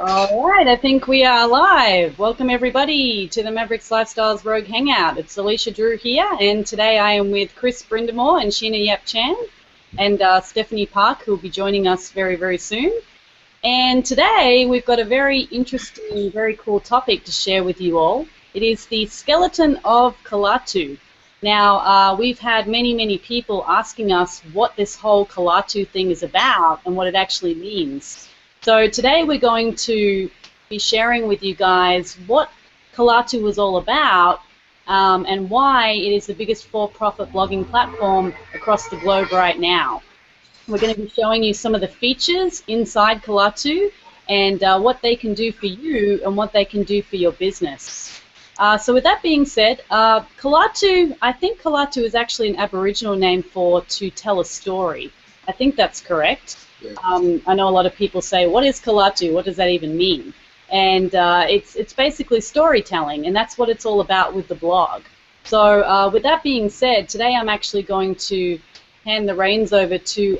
All right, I think we are live. Welcome everybody to the Maverix Lifestyles Rogue Hangout. It's Alicia Drew here, and today I am with Chris Brindamore and Sheena Yap Chan and Stephanie Park, who will be joining us very, very soon. And today we've got a very interesting, very cool topic to share with you all. It is the Skeleton of Kalatu. Now, we've had many, many people asking us what this whole Kalatu thing is about and what it actually means. So today we're going to be sharing with you guys what Kalatu is all about and why it is the biggest for-profit blogging platform across the globe right now. We're going to be showing you some of the features inside Kalatu and what they can do for you and what they can do for your business. So with that being said, Kalatu, I think Kalatu is actually an Aboriginal name for to tell a story. I think that's correct. Yeah. I know a lot of people say, what is Kalatu? What does that even mean? And it's basically storytelling, and that's what it's all about with the blog. So with that being said, today I'm actually going to hand the reins over to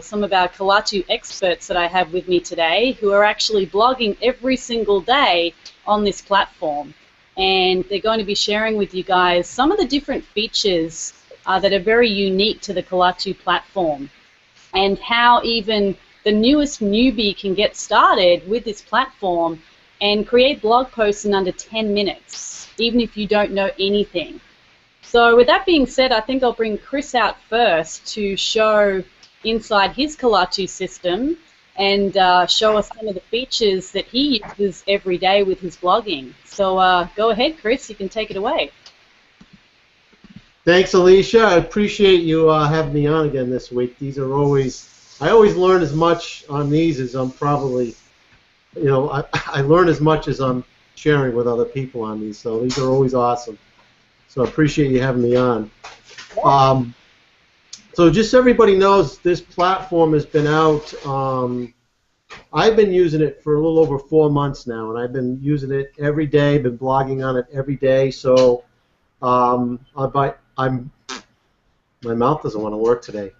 some of our Kalatu experts that I have with me today, who are actually blogging every single day on this platform. And they're going to be sharing with you guys some of the different features that are very unique to the Kalatu platform, and how even the newest newbie can get started with this platform and create blog posts in under 10 minutes, even if you don't know anything. So with that being said, I think I'll bring Chris out first to show inside his Kalatu system and show us some of the features that he uses every day with his blogging. So go ahead, Chris, you can take it away. Thanks, Alicia. I appreciate you having me on again this week. These are I always learn as much on these as I'm probably, I learn as much as I'm sharing with other people on these. So these are always awesome. So I appreciate you having me on. So just so everybody knows, this platform has been out. I've been using it for a little over 4 months now, and I've been using it every day, been blogging on it every day. So my mouth doesn't want to work today.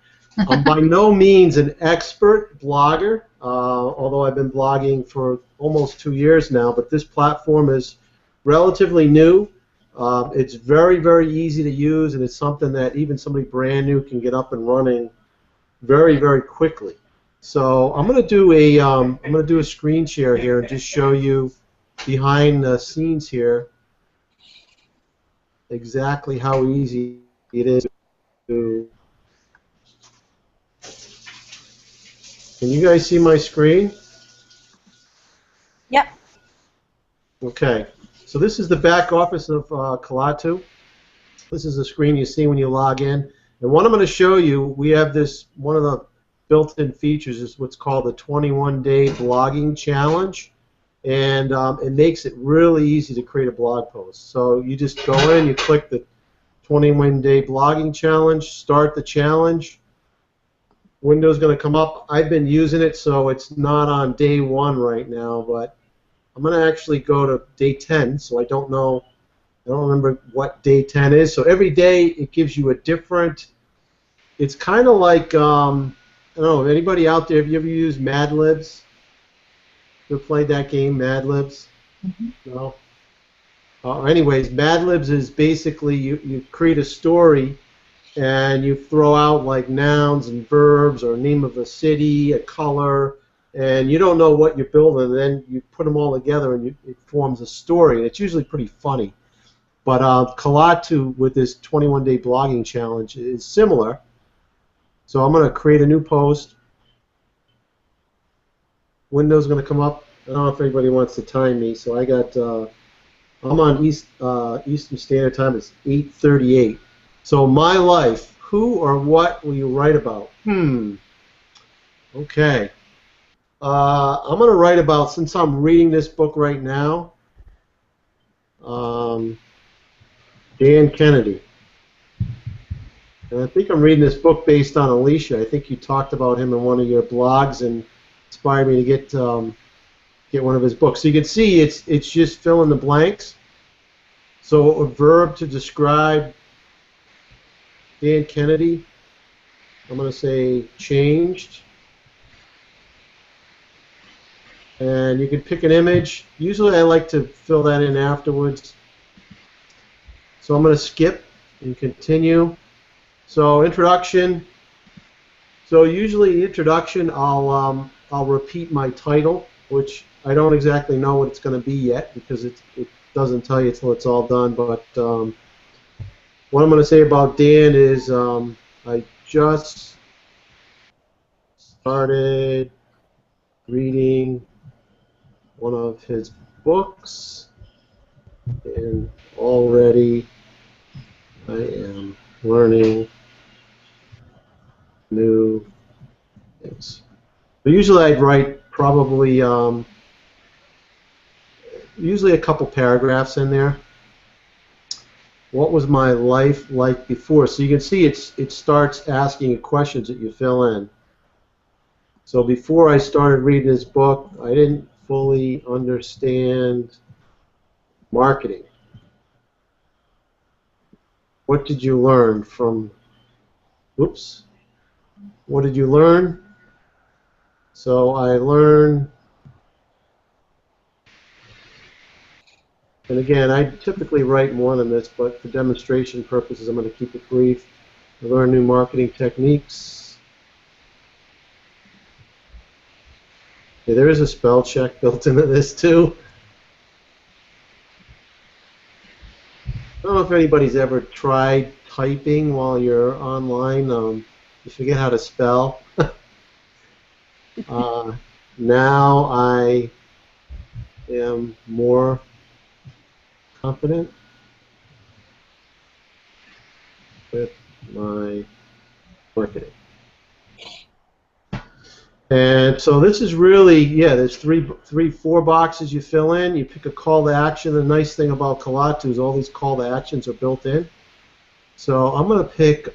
I'm by no means an expert blogger, although I've been blogging for almost 2 years now, but this platform is relatively new. It's very, very easy to use, and it's something that even somebody brand new can get up and running very, very quickly. So I'm going to do a screen share here and just show you behind the scenes here exactly how easy it is to. Can you guys see my screen? Yep. Okay. So this is the back office of Kalatu. This is the screen you see when you log in. And what I'm going to show you, we have this, one of the built-in features is what's called the 21-day blogging challenge. And it makes it really easy to create a blog post. So you just go in, you click the 21-day blogging challenge, start the challenge. Window's going to come up. I've been using it, so it's not on day 1 right now, but I'm going to actually go to day 10, so I don't remember what day 10 is. So every day it gives you a different, it's kind of like, I don't know, anybody out there, have you ever used Mad Libs? Ever played that game, Mad Libs? Mm-hmm. No? Anyways, Mad Libs is basically you create a story and you throw out like nouns and verbs or a name of a city, a color, and you don't know what you're building, and then you put them all together and it forms a story, and it's usually pretty funny. But Kalatu with this 21-day blogging challenge is similar. So I'm going to create a new post. Window's going to come up. I don't know if anybody wants to time me, so I got, I'm on Eastern Standard Time. It's 8:38. So my life, who or what will you write about? Okay. I'm going to write about, since I'm reading this book right now, Dan Kennedy. And I think I'm reading this book based on Alicia. I think you talked about him in one of your blogs and inspired me to get one of his books. So you can see it's just fill in the blanks. So a verb to describe Dan Kennedy, I'm going to say changed. And you can pick an image. Usually I like to fill that in afterwards. So I'm going to skip and continue. So introduction. So usually introduction, I'll repeat my title, which I don't exactly know what it's going to be yet because it doesn't tell you until it's all done. But what I'm going to say about Dan is I just started reading one of his books, and already I am learning new things. But usually I'd write probably usually a couple paragraphs in there. What was my life like before? So you can see it starts asking you questions that you fill in. So before I started reading this book, I didn't fully understand marketing. What did you learn from, oops, what did you learn? So I learned, and again, I typically write more than this, but for demonstration purposes, I'm going to keep it brief. I learned new marketing techniques. Yeah, there is a spell check built into this too. I don't know if anybody's ever tried typing while you're online. You forget how to spell. Now I am more confident with my marketing. And so this is really, yeah, there's four boxes you fill in. You pick a call to action. The nice thing about Kalatu is all these call to actions are built in. So I'm going to pick,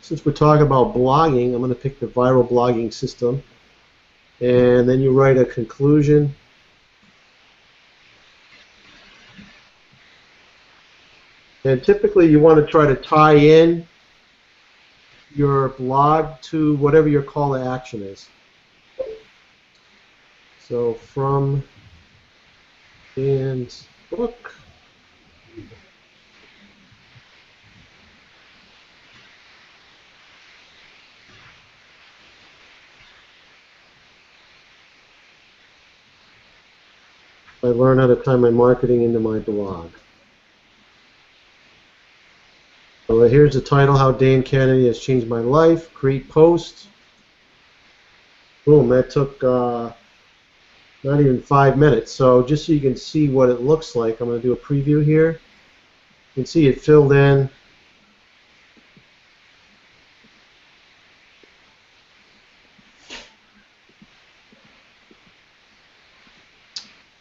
since we're talking about blogging, I'm going to pick the viral blogging system. And then you write a conclusion. And typically you want to try to tie in your blog to whatever your call to action is. So from Dan's book, I learned how to tie my marketing into my blog. So here's the title, How Dan Kennedy Has Changed My Life. Create post. Boom, that took not even 5 minutes. So just so you can see what it looks like, I'm going to do a preview here. You can see it filled in.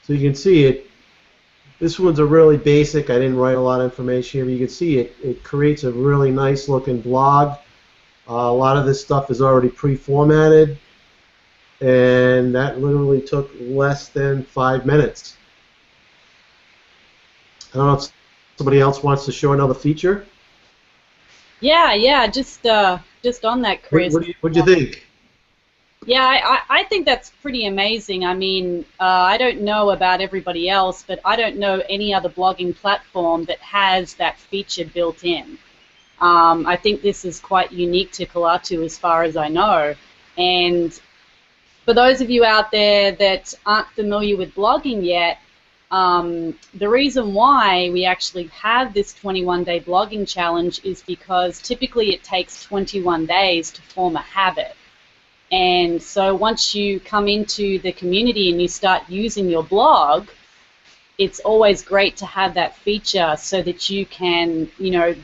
So you can see it. This one's a really basic. I didn't write a lot of information here, but you can see it creates a really nice looking blog. A lot of this stuff is already pre-formatted, and that literally took less than 5 minutes. I don't know if somebody else wants to show another feature. Yeah, just on that, Chris. What do you think? Yeah, I think that's pretty amazing. I mean, I don't know about everybody else, but I don't know any other blogging platform that has that feature built in. I think this is quite unique to Kalatu as far as I know. And for those of you out there that aren't familiar with blogging yet, the reason why we actually have this 21-day blogging challenge is because typically it takes 21 days to form a habit. And so once you come into the community and you start using your blog, it's always great to have that feature so that you can,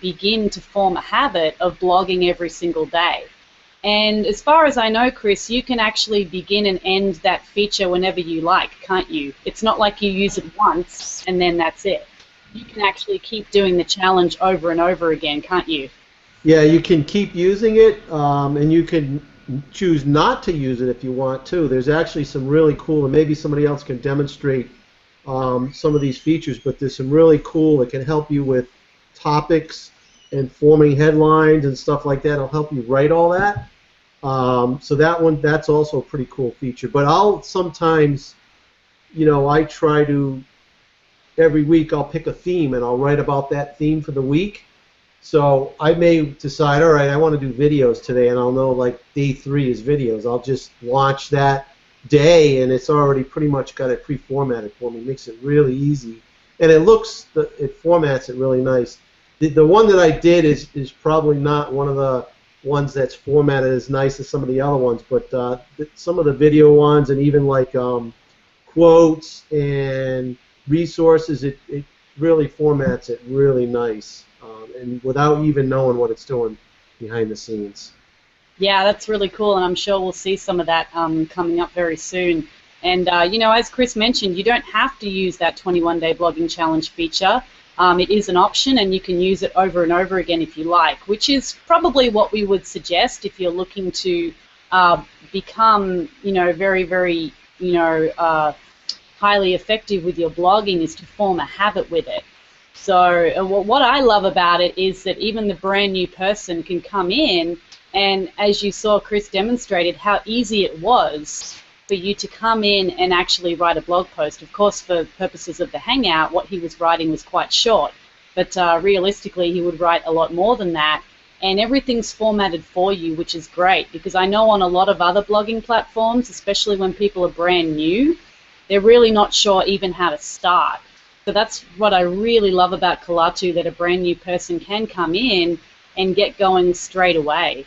begin to form a habit of blogging every single day. And as far as I know, Chris, you can actually begin and end that feature whenever you like, can't you? It's not like you use it once and then that's it. You can actually keep doing the challenge over and over again, can't you? Yeah, you can keep using it, and you can choose not to use it if you want to. There's actually some really cool, and maybe somebody else can demonstrate some of these features, but there's some really cool, it can help you with topics and forming headlines and stuff like that. It'll help you write all that. So that's also a pretty cool feature. But I'll sometimes, I try to, every week I'll pick a theme and I'll write about that theme for the week. So I may decide, all right, I want to do videos today, and I'll know like day 3 is videos. I'll just launch that day, and it's already pretty much got it pre-formatted for me. It makes it really easy, and it formats it really nice. The one that I did is probably not one of the ones that's formatted as nice as some of the other ones, but some of the video ones and even like quotes and resources, it really formats it really nice, and without even knowing what it's doing behind the scenes. Yeah, that's really cool, and I'm sure we'll see some of that coming up very soon. And, as Chris mentioned, you don't have to use that 21-day blogging challenge feature. It is an option, and you can use it over and over again if you like, which is probably what we would suggest if you're looking to become, very, very, highly effective with your blogging, is to form a habit with it. So what I love about it is that even the brand new person can come in, and as you saw Chris demonstrated how easy it was for you to come in and actually write a blog post. Of course, for purposes of the Hangout, what he was writing was quite short, but realistically he would write a lot more than that, and everything's formatted for you, which is great, because I know on a lot of other blogging platforms, especially when people are brand new, they're really not sure even how to start. So that's what I really love about Kalatu, that a brand new person can come in and get going straight away.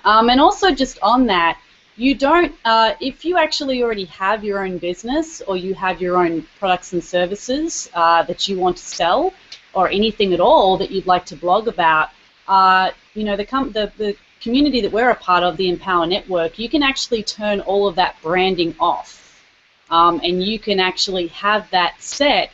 And also just on that, you don't, if you actually already have your own business or you have your own products and services that you want to sell, or anything at all that you'd like to blog about, the community that we're a part of, the Empower Network, you can actually turn all of that branding off. And you can actually have that set,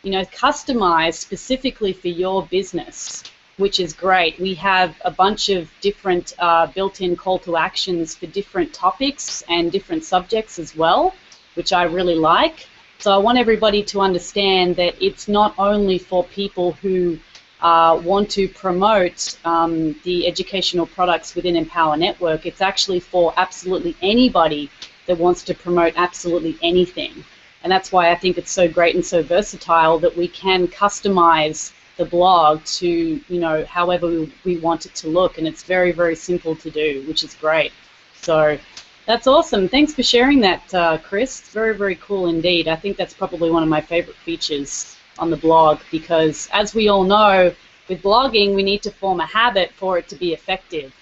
customized specifically for your business, which is great. We have a bunch of different built-in call to actions for different topics and different subjects as well, which I really like. So I want everybody to understand that it's not only for people who want to promote the educational products within Empower Network. It's actually for absolutely anybody that wants to promote absolutely anything. And that's why I think it's so great and so versatile that we can customize the blog to, however we want it to look. And it's very, very simple to do, which is great. So that's awesome. Thanks for sharing that, Chris. It's very, very cool indeed. I think that's probably one of my favorite features on the blog, because as we all know, with blogging, we need to form a habit for it to be effective.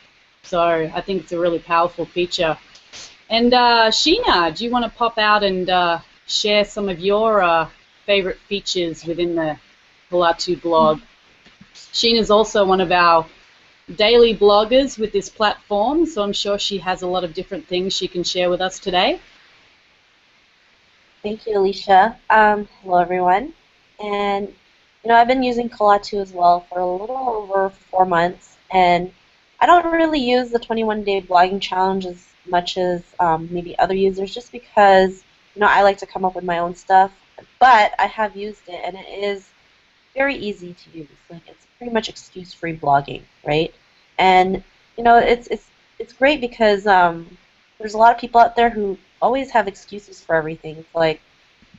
So I think it's a really powerful feature. And Sheena, do you want to pop out and share some of your favorite features within the Kalatu blog? Sheena's also one of our daily bloggers with this platform, so I'm sure she has a lot of different things she can share with us today. Thank you, Alicia. Hello, everyone. And, I've been using Kalatu as well for a little over 4 months, and I don't really use the 21-day blogging challenge as much as maybe other users, just because, I like to come up with my own stuff. But I have used it, and it is very easy to use. Like, it's pretty much excuse-free blogging, right? And it's great because there's a lot of people out there who always have excuses for everything. It's like,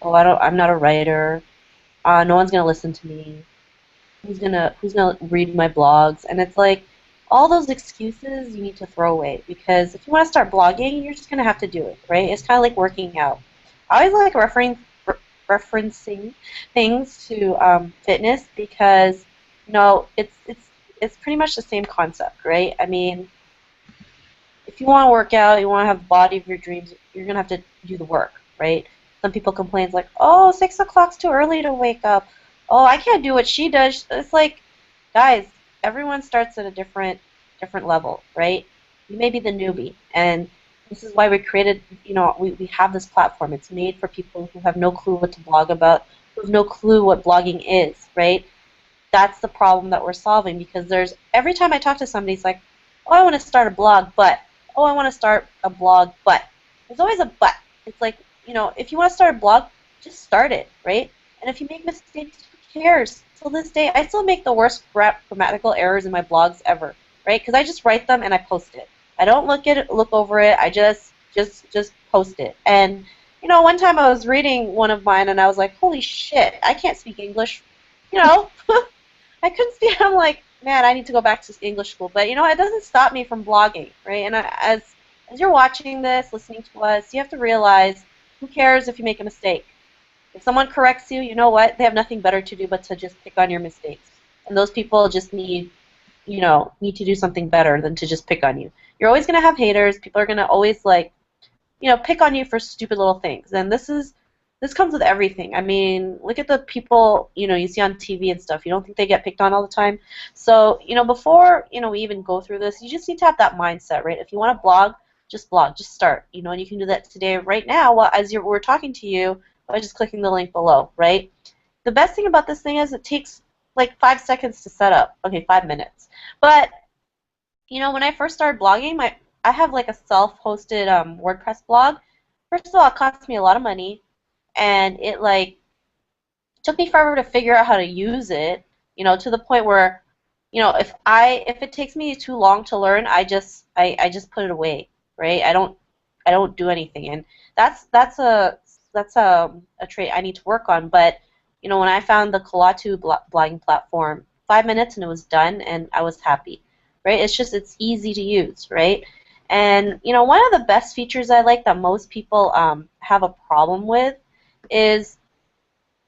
oh, I'm not a writer. No one's gonna listen to me. Who's gonna read my blogs? And it's like, all those excuses you need to throw away, because if you want to start blogging, you're just gonna have to do it, right? It's kind of like working out. I always like referencing things to fitness, because it's pretty much the same concept, right? I mean, if you want to work out, you want to have the body of your dreams, you're gonna have to do the work, right? Some people complain like, oh, 6 o'clock's too early to wake up. Oh, I can't do what she does. It's like, guys, everyone starts at a different level, right? You may be the newbie, and this is why we created, we have this platform. It's made for people who have no clue what to blog about, who have no clue what blogging is, right? That's the problem that we're solving, because every time I talk to somebody, it's like, oh, I want to start a blog, but, oh, I want to start a blog, but. There's always a but. It's like, if you want to start a blog, just start it, right? And if you make mistakes, who cares? Till this day, I still make the worst grammatical errors in my blogs ever, right? Because I just write them and I post it, I don't look over it. I just post it. And you know, one time I was reading one of mine and I was like, holy shit, I can't speak English. You know, I couldn't speak. I'm like, man, I need to go back to English school. But you know, it doesn't stop me from blogging, right? And as you're watching this, listening to us, you have to realize, who cares if you make a mistake? If someone corrects you, you know what? They have nothing better to do but to just pick on your mistakes. And those people just need to do something better than to just pick on you. You're always going to have haters. People are going to always pick on you for stupid little things. And this comes with everything. I mean, look at the people, you see on TV and stuff. You don't think they get picked on all the time? So, before, we even go through this, you just need to have that mindset, right? If you want to blog, just start, and you can do that today, right now, we're talking to you by just clicking the link below, right? The best thing about this thing is it takes like 5 seconds to set up. Okay, 5 minutes. But, when I first started blogging, I have like a self-hosted WordPress blog. First of all, it cost me a lot of money, and it took me forever to figure out how to use it, to the point where, if it takes me too long to learn, I just put it away, right? I don't do anything, and that's a trait I need to work on. But when I found the Kalatu blogging platform, 5 minutes and it was done, and I was happy, right? It's easy to use, right? And one of the best features I like that most people have a problem with is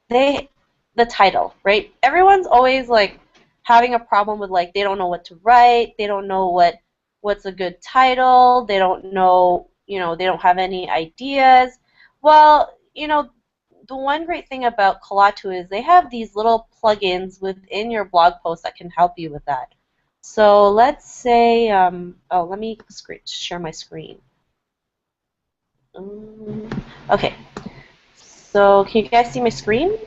the title, right? Everyone's always having a problem with they don't know what to write, they don't know what's a good title, they don't know, they don't have any ideas. Well, the one great thing about Kalatu is they have these little plugins within your blog post that can help you with that. So let's say, let me share my screen. Okay. So can you guys see my screen?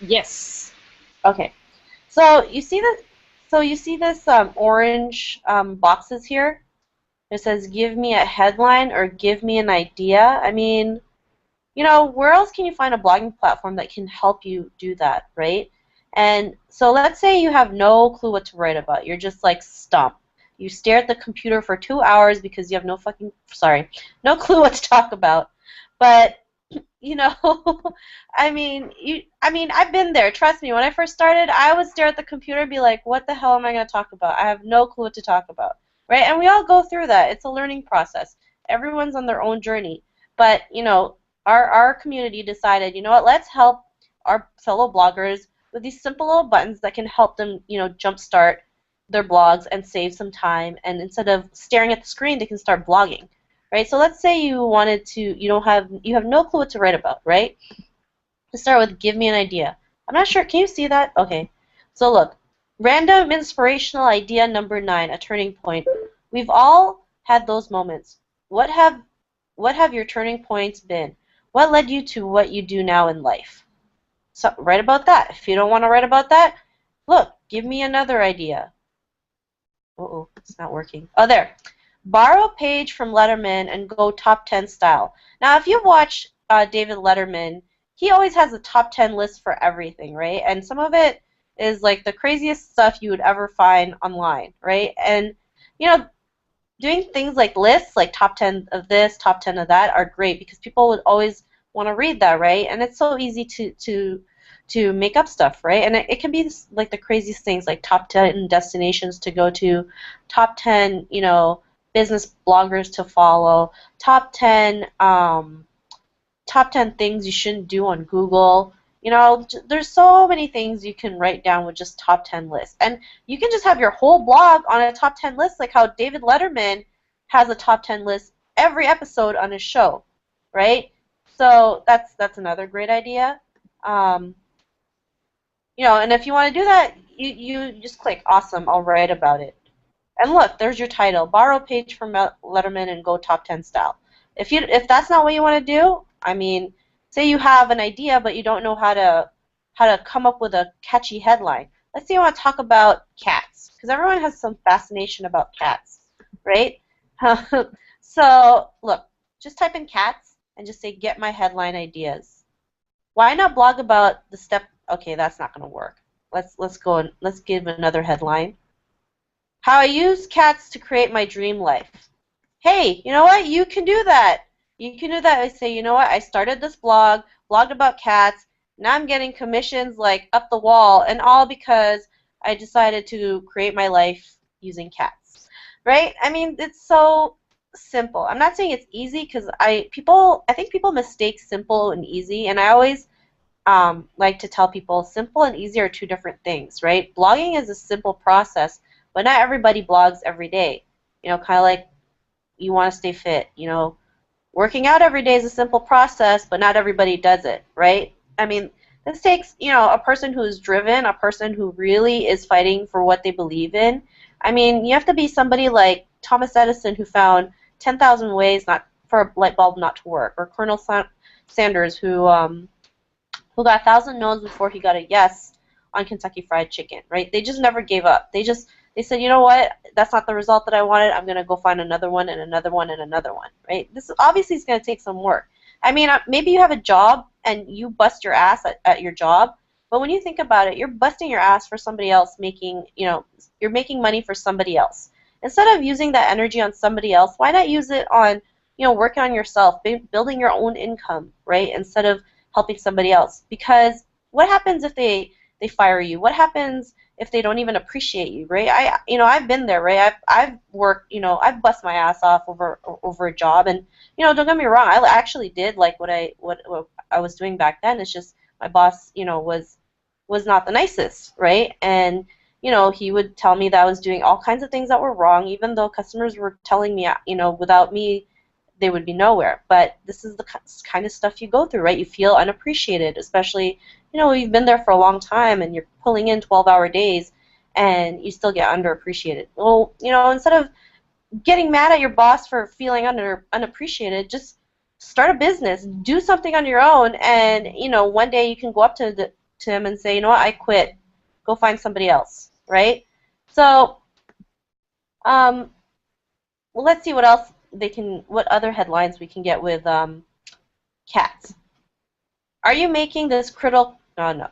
Yes. Okay. So you see that? So you see this orange boxes here? It says, "Give me a headline" or "Give me an idea." I mean, where else can you find a blogging platform that can help you do that, right? And so let's say you have no clue what to write about. You're just stumped. You stare at the computer for 2 hours because you have no clue what to talk about. But I mean, I've been there. Trust me. When I first started, I would stare at the computer and be like, "What the hell am I going to talk about? I have no clue what to talk about." Right? And we all go through that. It's a learning process. Everyone's on their own journey. But our community decided, what? Let's help our fellow bloggers with these simple little buttons that can help them, jumpstart their blogs and save some time. And instead of staring at the screen, they can start blogging. Right? So let's say you have no clue what to write about, right? Let's start with "Give me an idea." I'm not sure. Can you see that? Okay. So look, random inspirational idea number 9, a turning point. We've all had those moments. What have your turning points been? What led you to what you do now in life? So write about that. If you don't want to write about that, look, give me another idea. Uh-oh, it's not working. Oh, there. Borrow a page from Letterman and go top 10 style. Now, if you watch David Letterman, he always has a top 10 list for everything, right? And some of it is the craziest stuff you would ever find online, right? And, doing things like lists, like top 10 of this, top 10 of that, are great because people would always want to read that, right? And it's so easy to make up stuff, right? And it can be the craziest things, like top 10 destinations to go to, top 10, business bloggers to follow, top 10 things you shouldn't do on Google. There's so many things you can write down with just top 10 lists. And you can just have your whole blog on a top 10 list, like how David Letterman has a top 10 list every episode on his show, right? So that's another great idea. And if you want to do that, you just click awesome, I'll write about it. And look, there's your title, borrow a page from Letterman and go top 10 style. If that's not what you want to do, I mean, say you have an idea but you don't know how to come up with a catchy headline. Let's say you want to talk about cats, because everyone has some fascination about cats, right? So look, just type in cats and just say "get my headline ideas." Why not blog about the step? Okay, that's not going to work. Let's go and let's give another headline. How I use cats to create my dream life. Hey, you know what? You can do that. You can do that. I say, you know what? I started this blogged about cats. Now I'm getting commissions like up the wall, and all because I decided to create my life using cats. Right? I mean, it's so simple. I'm not saying it's easy because I think people mistake simple and easy, and I always like to tell people simple and easy are two different things, right? Blogging is a simple process, but not everybody blogs every day. You know, kind of like you want to stay fit. You know, working out every day is a simple process, but not everybody does it, right? I mean, this takes, you know, a person who is driven, a person who really is fighting for what they believe in. I mean, you have to be somebody like Thomas Edison, who found 10,000 ways not for a light bulb not to work, or Colonel Sanders, who got 1,000 no's before he got a yes on Kentucky Fried Chicken, right? They just never gave up. They said, you know what, that's not the result that I wanted. I'm going to go find another one and another one and another one, right? This obviously is going to take some work. I mean, maybe you have a job and you bust your ass at your job, but when you think about it, you're busting your ass for somebody else making, you know, you're making money for somebody else. Instead of using that energy on somebody else, why not use it on, you know, working on yourself, building your own income, right? Instead of helping somebody else. Because what happens if they fire you? What happens if they don't even appreciate you, right? I've been there, right? I've worked, you know, I've bust my ass off over a job, and you know, don't get me wrong, I actually did like what I was doing back then. It's just my boss, you know, was not the nicest, right? And you know, he would tell me that I was doing all kinds of things that were wrong, even though customers were telling me, you know, without me they would be nowhere. But this is the kind of stuff you go through, right? You feel unappreciated, especially, you know, you've been there for a long time and you're pulling in 12-hour days and you still get underappreciated. Well, you know, instead of getting mad at your boss for feeling unappreciated, just start a business, do something on your own, and, you know, one day you can go up to him and say, you know what, I quit. Go find somebody else, right? So, well, let's see what else what other headlines we can get with cats. Are you making this critical? No.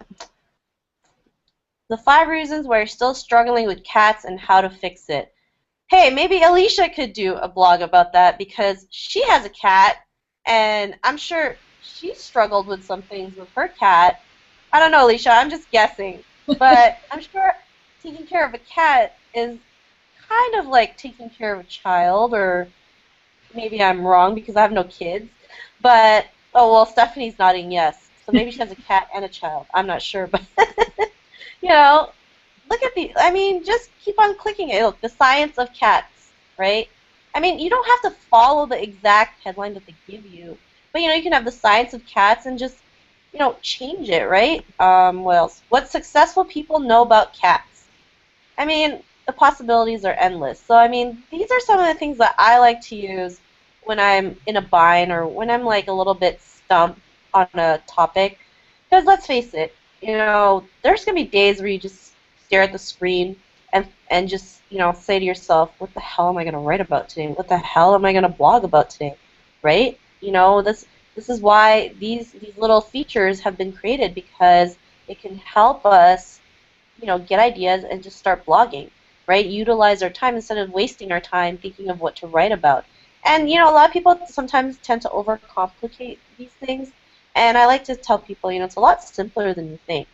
The 5 reasons why you're still struggling with cats and how to fix it. Hey, maybe Alicia could do a blog about that because she has a cat, and I'm sure she struggled with some things with her cat. I don't know, Alicia. I'm just guessing, but I'm sure taking care of a cat is kind of like taking care of a child, or maybe I'm wrong because I have no kids. But, oh, well, Stephanie's nodding yes. So maybe she has a cat and a child. I'm not sure. But, you know, look at I mean, just keep on clicking it. Look, the science of cats, right? I mean, you don't have to follow the exact headline that they give you. But, you know, you can have the science of cats and just, you know, change it, right? What else? What successful people know about cats. I mean, the possibilities are endless. So, I mean, these are some of the things that I like to use when I'm in a bind or when I'm, like, a little bit stumped on a topic. Because let's face it, you know, there's going to be days where you just stare at the screen and just, you know, say to yourself, what the hell am I going to write about today? What the hell am I going to blog about today? Right? You know, this is why these little features have been created, because it can help us, you know, get ideas and just start blogging, right? Utilize our time instead of wasting our time thinking of what to write about. And, you know, a lot of people sometimes tend to overcomplicate these things. And I like to tell people, you know, it's a lot simpler than you think.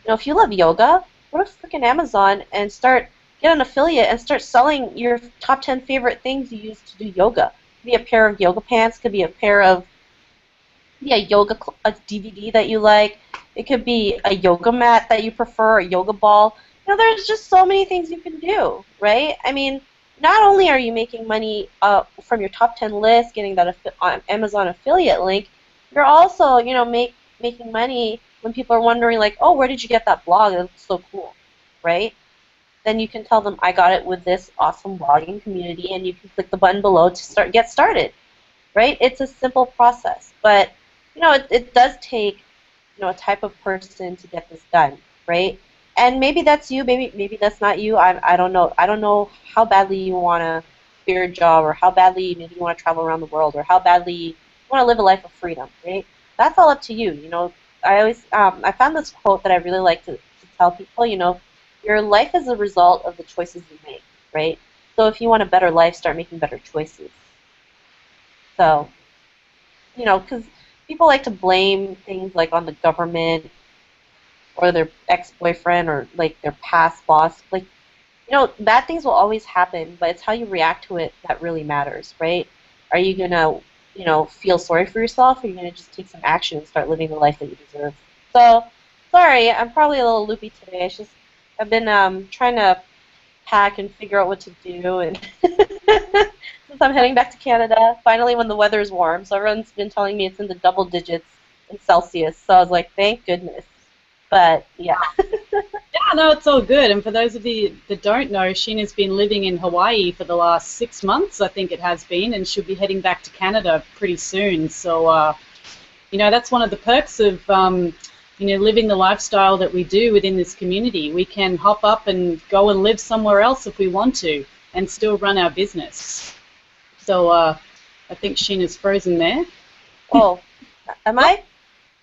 You know, if you love yoga, go to freaking Amazon and get an affiliate and start selling your top 10 favorite things you use to do yoga. Could be a pair of yoga pants, could be a pair of a DVD that you like. It could be a yoga mat that you prefer, a yoga ball. You know, there's just so many things you can do, right? I mean, not only are you making money from your top 10 list, getting that Amazon affiliate link, you're also, you know, making money when people are wondering, like, oh, where did you get that blog? It looks so cool, right? Then you can tell them, I got it with this awesome blogging community, and you can click the button below to get started, right? It's a simple process, but you know, it does take, you know, a type of person to get this done, right? And maybe that's you, maybe that's not you. I don't know. I don't know how badly you want to quit your job, or how badly maybe you want to travel around the world, or how badly you want to live a life of freedom, right? That's all up to you. You know, I found this quote that I really like to tell people. You know, your life is a result of the choices you make, right? So if you want a better life, start making better choices. So, you know, because people like to blame things like on the government or their ex-boyfriend or like their past boss. Like, you know, bad things will always happen, but it's how you react to it that really matters, right? Are you gonna, you know, feel sorry for yourself, or are you gonna just take some action and start living the life that you deserve? So, sorry, I'm probably a little loopy today. It's just I've been trying to pack and figure out what to do, and since I'm heading back to Canada, finally when the weather's warm, so everyone's been telling me it's in the double digits in Celsius. So I was like, thank goodness. But yeah. Yeah, no, it's all good. And for those of you that don't know, Sheena's been living in Hawaii for the last 6 months, I think it has been, and she'll be heading back to Canada pretty soon. So, you know, that's one of the perks of, you know, living the lifestyle that we do within this community. We can hop up and go and live somewhere else if we want to and still run our business. So I think Sheena's frozen there. Oh, am I?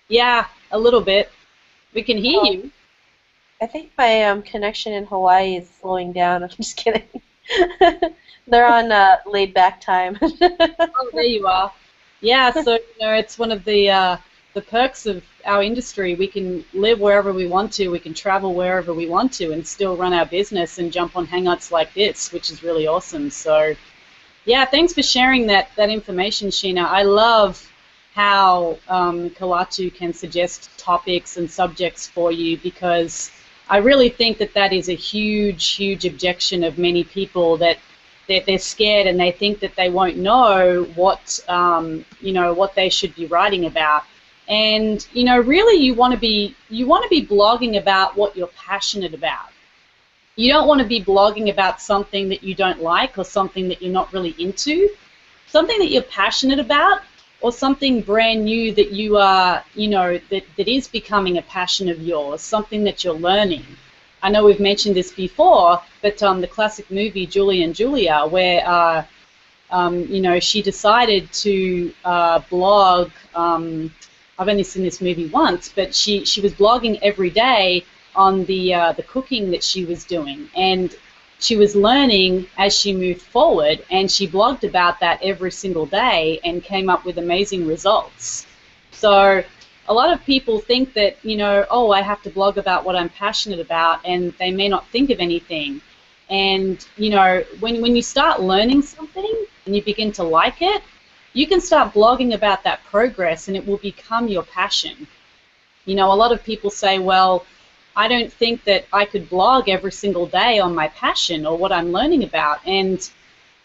Yeah, a little bit. We can hear you. I think my connection in Hawaii is slowing down. I'm just kidding. They're on laid back time. Oh, there you are. Yeah, so you know, it's one of the perks of our industry. We can live wherever we want to. We can travel wherever we want to, and still run our business and jump on hangouts like this, which is really awesome. So, yeah, thanks for sharing that information, Sheena. I love how Kalatu can suggest topics and subjects for you, because I really think that that is a huge, huge objection of many people, that they're scared and they think that they won't know what, you know, what they should be writing about. And, you know, really you want to be blogging about what you're passionate about. You don't want to be blogging about something that you don't like or something that you're not really into. Something that you're passionate about, or something brand new that you are, you know, that is becoming a passion of yours, something that you're learning. I know we've mentioned this before, but the classic movie Julie and Julia, where, you know, she decided to blog. I've only seen this movie once, but she was blogging every day on the cooking that she was doing, and she was learning as she moved forward, and she blogged about that every single day and came up with amazing results. So a lot of people think that, you know, oh, I have to blog about what I'm passionate about, and they may not think of anything. And, you know, when you start learning something and you begin to like it, you can start blogging about that progress and it will become your passion. You know, a lot of people say, well, I don't think that I could blog every single day on my passion or what I'm learning about. And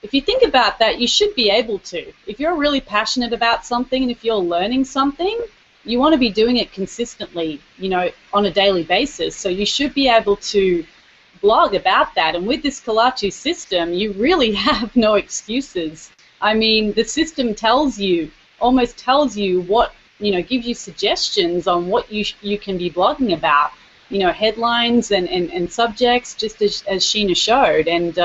if you think about that, you should be able to. If you're really passionate about something and if you're learning something, you want to be doing it consistently, you know, on a daily basis. So you should be able to blog about that. And with this Kalatu system, you really have no excuses. I mean, the system tells you, almost tells you what, you know, gives you suggestions on what you can be blogging about. You know, headlines and subjects, just as Sheena showed. And,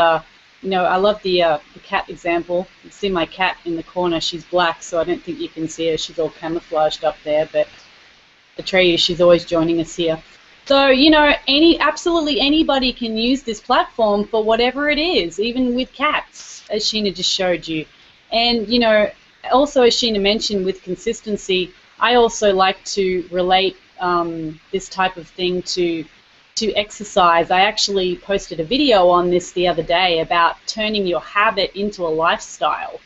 you know, I love the cat example. You see my cat in the corner. She's black, so I don't think you can see her. She's all camouflaged up there. But Atreyu, she's always joining us here. So, you know, absolutely anybody can use this platform for whatever it is, even with cats, as Sheena just showed you. And, you know, also as Sheena mentioned, with consistency, I also like to relate this type of thing to exercise. I actually posted a video on this the other day about turning your habit into a lifestyle.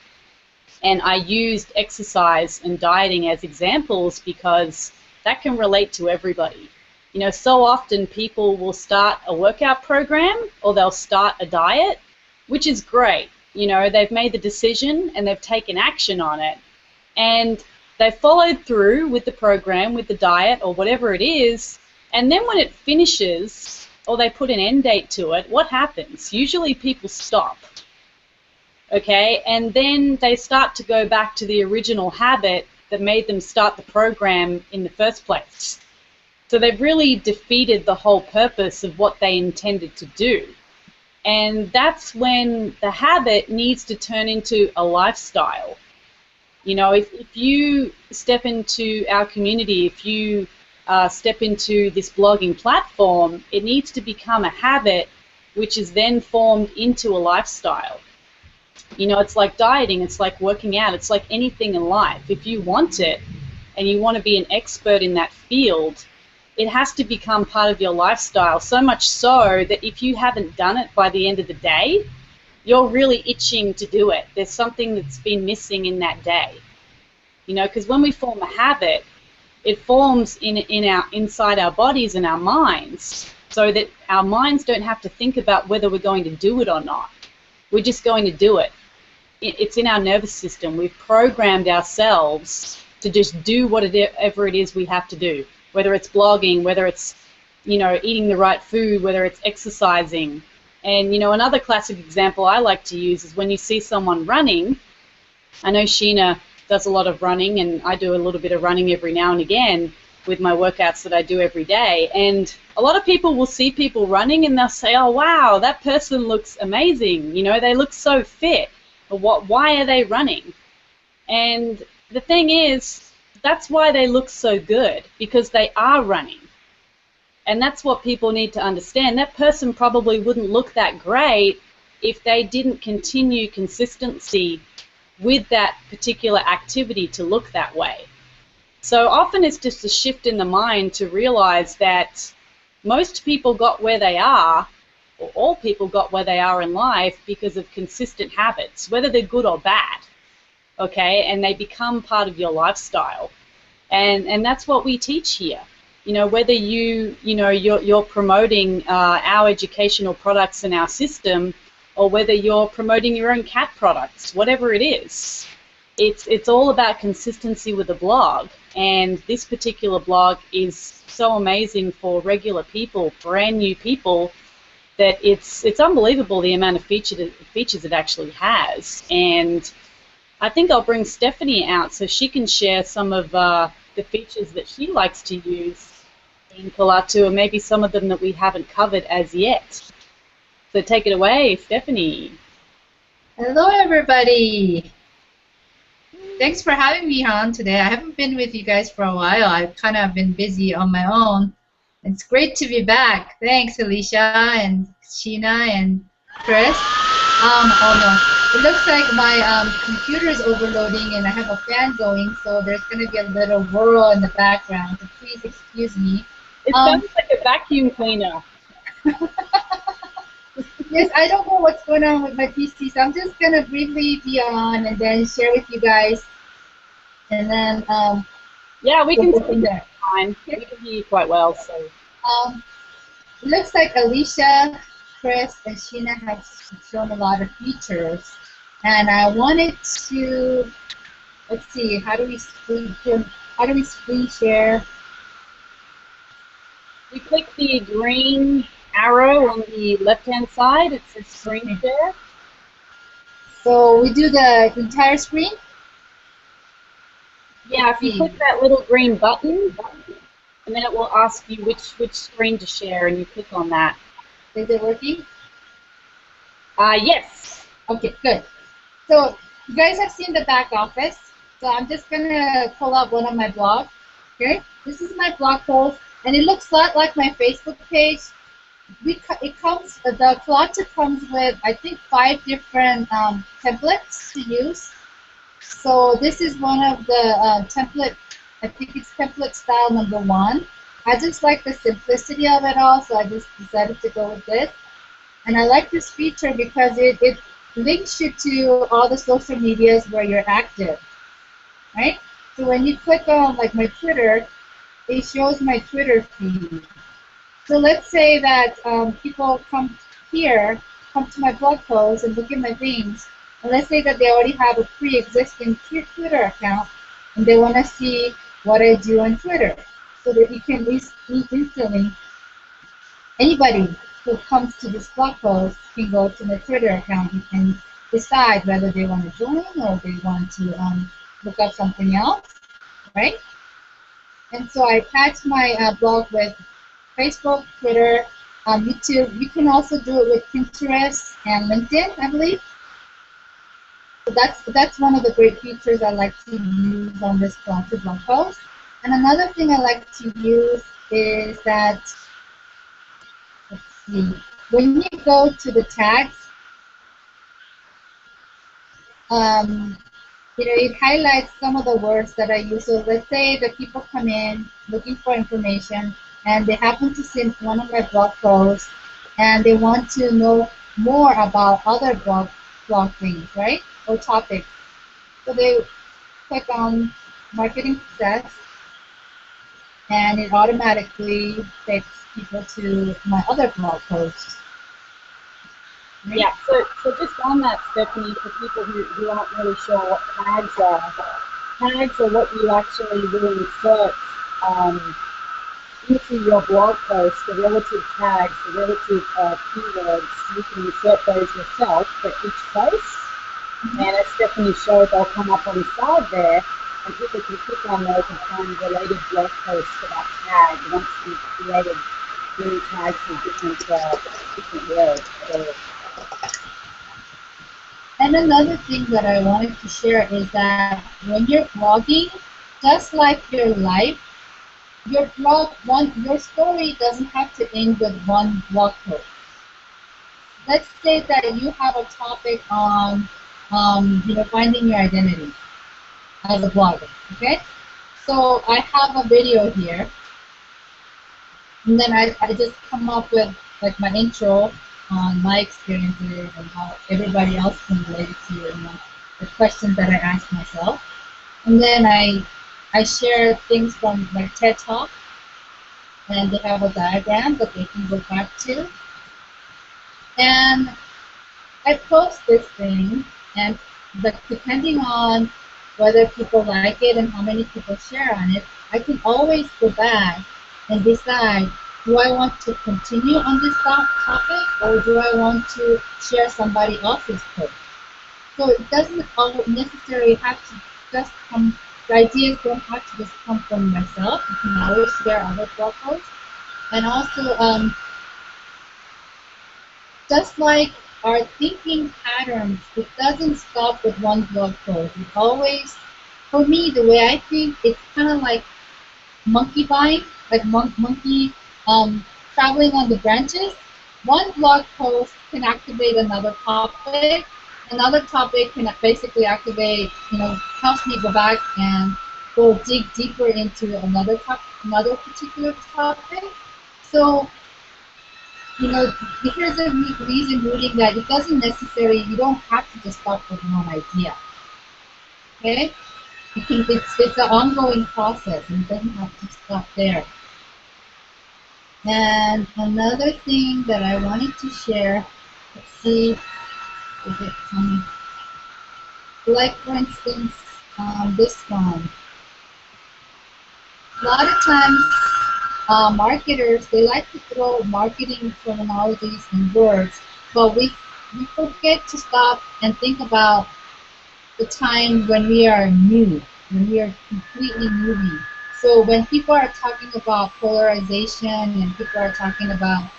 And I used exercise and dieting as examples because that can relate to everybody. You know, so often people will start a workout program or they'll start a diet, which is great. You know, they've made the decision and they've taken action on it. And they followed through with the program, with the diet, or whatever it is, and then when it finishes, or they put an end date to it, what happens? Usually people stop, okay? And then they start to go back to the original habit that made them start the program in the first place. So they've really defeated the whole purpose of what they intended to do. And that's when the habit needs to turn into a lifestyle. You know, if you step into our community, if you step into this blogging platform, it needs to become a habit which is then formed into a lifestyle. You know, it's like dieting, it's like working out, it's like anything in life. If you want it and you want to be an expert in that field, it has to become part of your lifestyle, so much so that if you haven't done it by the end of the day, you're really itching to do it. There's something that's been missing in that day. You know, because when we form a habit, it forms inside our bodies and our minds, so that our minds don't have to think about whether we're going to do it or not. We're just going to do it. It's in our nervous system. We've programmed ourselves to just do whatever it is we have to do, whether it's blogging, whether it's, you know, eating the right food, whether it's exercising. And, you know, another classic example I like to use is when you see someone running. I know Sheena does a lot of running, and I do a little bit of running every now and again with my workouts that I do every day. And a lot of people will see people running and they'll say, oh, wow, that person looks amazing. You know, they look so fit. Why are they running? And the thing is, that's why they look so good, because they are running. And that's what people need to understand. That person probably wouldn't look that great if they didn't continue consistency with that particular activity to look that way. So often it's just a shift in the mind to realize that most people got where they are, or all people got where they are in life because of consistent habits, whether they're good or bad, okay, and they become part of your lifestyle. And that's what we teach here. You know, whether you're promoting our educational products in our system, or whether you're promoting your own cat products, whatever it is, it's all about consistency with the blog. And this particular blog is so amazing for regular people, brand new people, that it's unbelievable the amount of features it actually has. And I think I'll bring Stephanie out so she can share some of the features that she likes to use in Kalatu, and maybe some of them that we haven't covered as yet. So take it away, Stephanie. Hello, everybody. Thanks for having me on today. I haven't been with you guys for a while. I've kind of been busy on my own. It's great to be back. Thanks, Alicia and Sheena and Chris. Oh no, it looks like my computer is overloading and I have a fan going, so there's going to be a little whirl in the background. So please excuse me. It sounds like a vacuum cleaner. Yes, I don't know what's going on with my PC, so I'm just going to briefly be on and then share with you guys. And then, yeah, we can see that. Fine. We can hear you quite well. So, it looks like Alicia, Chris, and Sheena have shown a lot of features, and I wanted to, let's see, how do we screen share? You click the green arrow on the left-hand side. It says screen share. So we do the entire screen? Yeah, if you click that little green button, and then it will ask you which screen to share, and you click on that. Is it working? Yes. Okay, good. So you guys have seen the back office. So I'm just going to pull up one of my blogs. Okay, this is my blog post, and it looks a lot like my Facebook page. The Kalatu comes with, I think, 5 different templates to use. So this is one of the template, I think it's template style number 1. I just like the simplicity of it all, so I just decided to go with this. And I like this feature because it links you to all the social medias where you're active, right? So when you click on, like, my Twitter, it shows my Twitter feed. So let's say that people come to my blog post and look at my things, and let's say that they already have a pre-existing Twitter account, and they want to see what I do on Twitter, so that you can instantly, anybody who comes to this blog post can go to my Twitter account and decide whether they want to join or they want to look up something else, right? And so I attach my blog with Facebook, Twitter, YouTube. You can also do it with Pinterest and LinkedIn, I believe. So that's one of the great features I like to use on this blog post. And another thing I like to use is that, let's see, when you go to the tags, it highlights some of the words that I use. So let's say that people come in looking for information and they happen to see one of my blog posts and they want to know more about other blog things, right? Or topics. So they click on marketing success and it automatically takes people to my other blog posts. Right? Yeah, so just on that, Stephanie, for people who aren't really sure what tags are what you actually will insert into your blog post, the relative tags, the relative keywords. You can insert those yourself for each post. And as Stephanie showed, they'll come up on the side there, and people can click on those and find related blog posts for that tag once you've created new tags with different words. So, and another thing that I wanted to share is that when you're blogging, just like your life, your story doesn't have to end with one blog post. Let's say that you have a topic on, finding your identity as a blogger. Okay, so I have a video here, and then I just come up with like my intro on my experiences and how everybody else can relate to the questions that I ask myself, and then I share things from like TED Talk, and they have a diagram that they can go back to, and I post this thing, and depending on whether people like it and how many people share on it, I can always go back and decide, do I want to continue on this topic or do I want to share somebody else's post? So it doesn't necessarily have to just come, the ideas don't have to just come from myself. You can always share other blog posts. And also, just like our thinking patterns, it doesn't stop with one blog post. It always, for me, the way I think, it's kind of like monkey vine, like monkey traveling on the branches. One blog post can activate another topic. Another topic can basically activate, helps me go back and go dig deeper into another particular topic. So, here's a reason rooting that it doesn't necessarily, you don't have to just stop with one idea. Okay? It's an ongoing process and it doesn't have to stop there. And another thing that I wanted to share, let's see if it comes, like for instance, this one. A lot of times, marketers, they like to throw marketing terminologies and words, but we forget to stop and think about the time when we are new, when we are completely newbie. So when people are talking about polarization and people are talking about,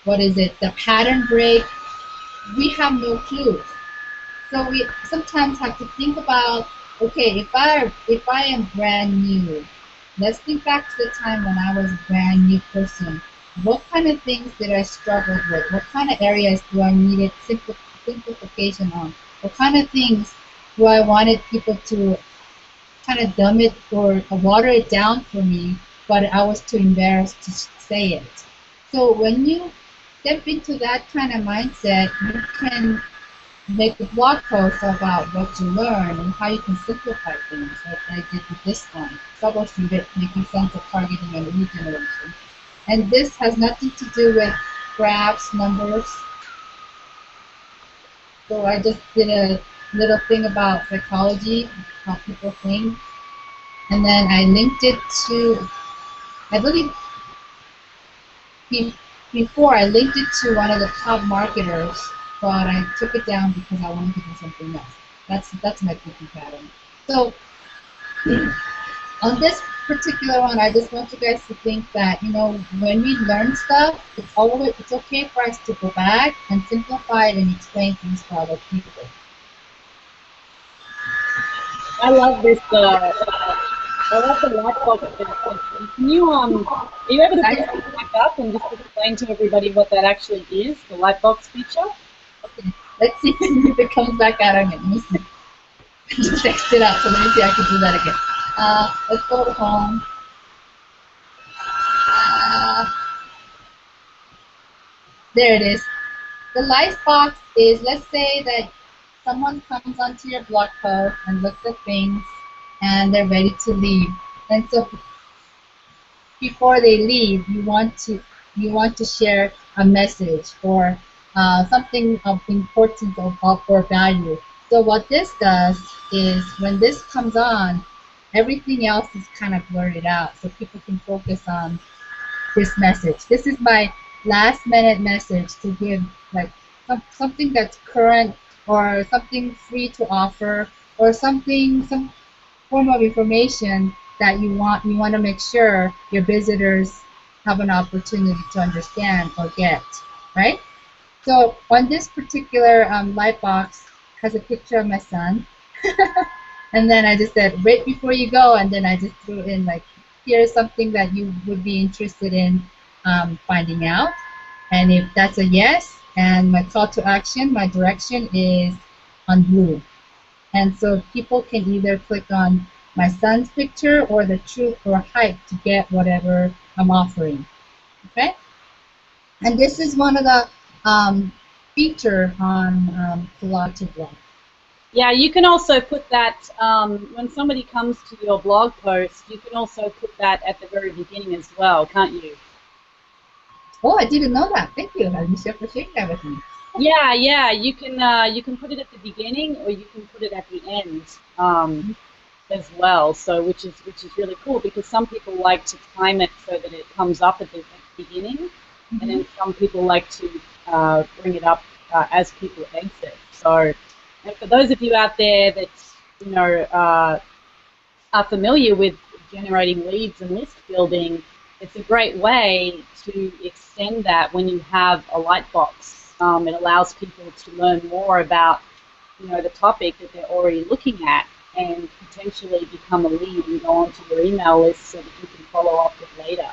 the pattern break, we have no clue. So we sometimes have to think about, okay, if I am brand new, let's think back to the time when I was a brand new person. What kind of things did I struggle with? What kind of areas do I needed simplification on? What kind of things do I wanted people to kind of dumb it or water it down for me, but I was too embarrassed to say it. So when you step into that kind of mindset, you can make a blog post about what you learn and how you can simplify things, like I did with this one. Troubleshoot it, making sense of targeting and lead generation. And this has nothing to do with graphs, numbers. So I just did a little thing about psychology, how people think. And then I linked it to, I believe, before I linked it to one of the top marketers, but I took it down because I wanted to do something else. That's my thinking pattern. So on this particular one, I just want you guys to think that, when we learn stuff, it's okay for us to go back and simplify it and explain things to other people. I love this. I love the light box. Can you are you able to put that back up and just explain to everybody what that actually is, the light box feature? Okay, let's see if it comes back out again. Let me see. Just text it out, so let me see if I can do that again. Let's go to home. There it is. The light box is, let's say that someone comes onto your blog post and looks at things and they're ready to leave. And so before they leave, you want to share a message or something of importance or value. So what this does is when this comes on, everything else is kind of blurred out so people can focus on this message. This is my last minute message to give like something that's current or something free to offer or some form of information that you want to make sure your visitors have an opportunity to understand or get, right? So on this particular light box has a picture of my son. And then I just said, right before you go, and then I just threw in like, here's something that you would be interested in finding out. And if that's a yes, and my call to action, my direction is on blue. And so people can either click on my son's picture or the truth or height to get whatever I'm offering. Okay? And this is one of the feature on Kalatu blog. Yeah, you can also put that when somebody comes to your blog post. You can also put that at the very beginning as well, can't you? Oh, I didn't know that. Thank you, Alicia, for sharing that with me. Yeah, you can put it at the beginning or you can put it at the end as well. So which is really cool because some people like to time it so that it comes up at the beginning, and then some people like to bring it up as people exit. So. And for those of you out there that are familiar with generating leads and list building, it's a great way to extend that when you have a light box. It allows people to learn more about the topic that they're already looking at and potentially become a lead and go onto your email list so that you can follow up with later.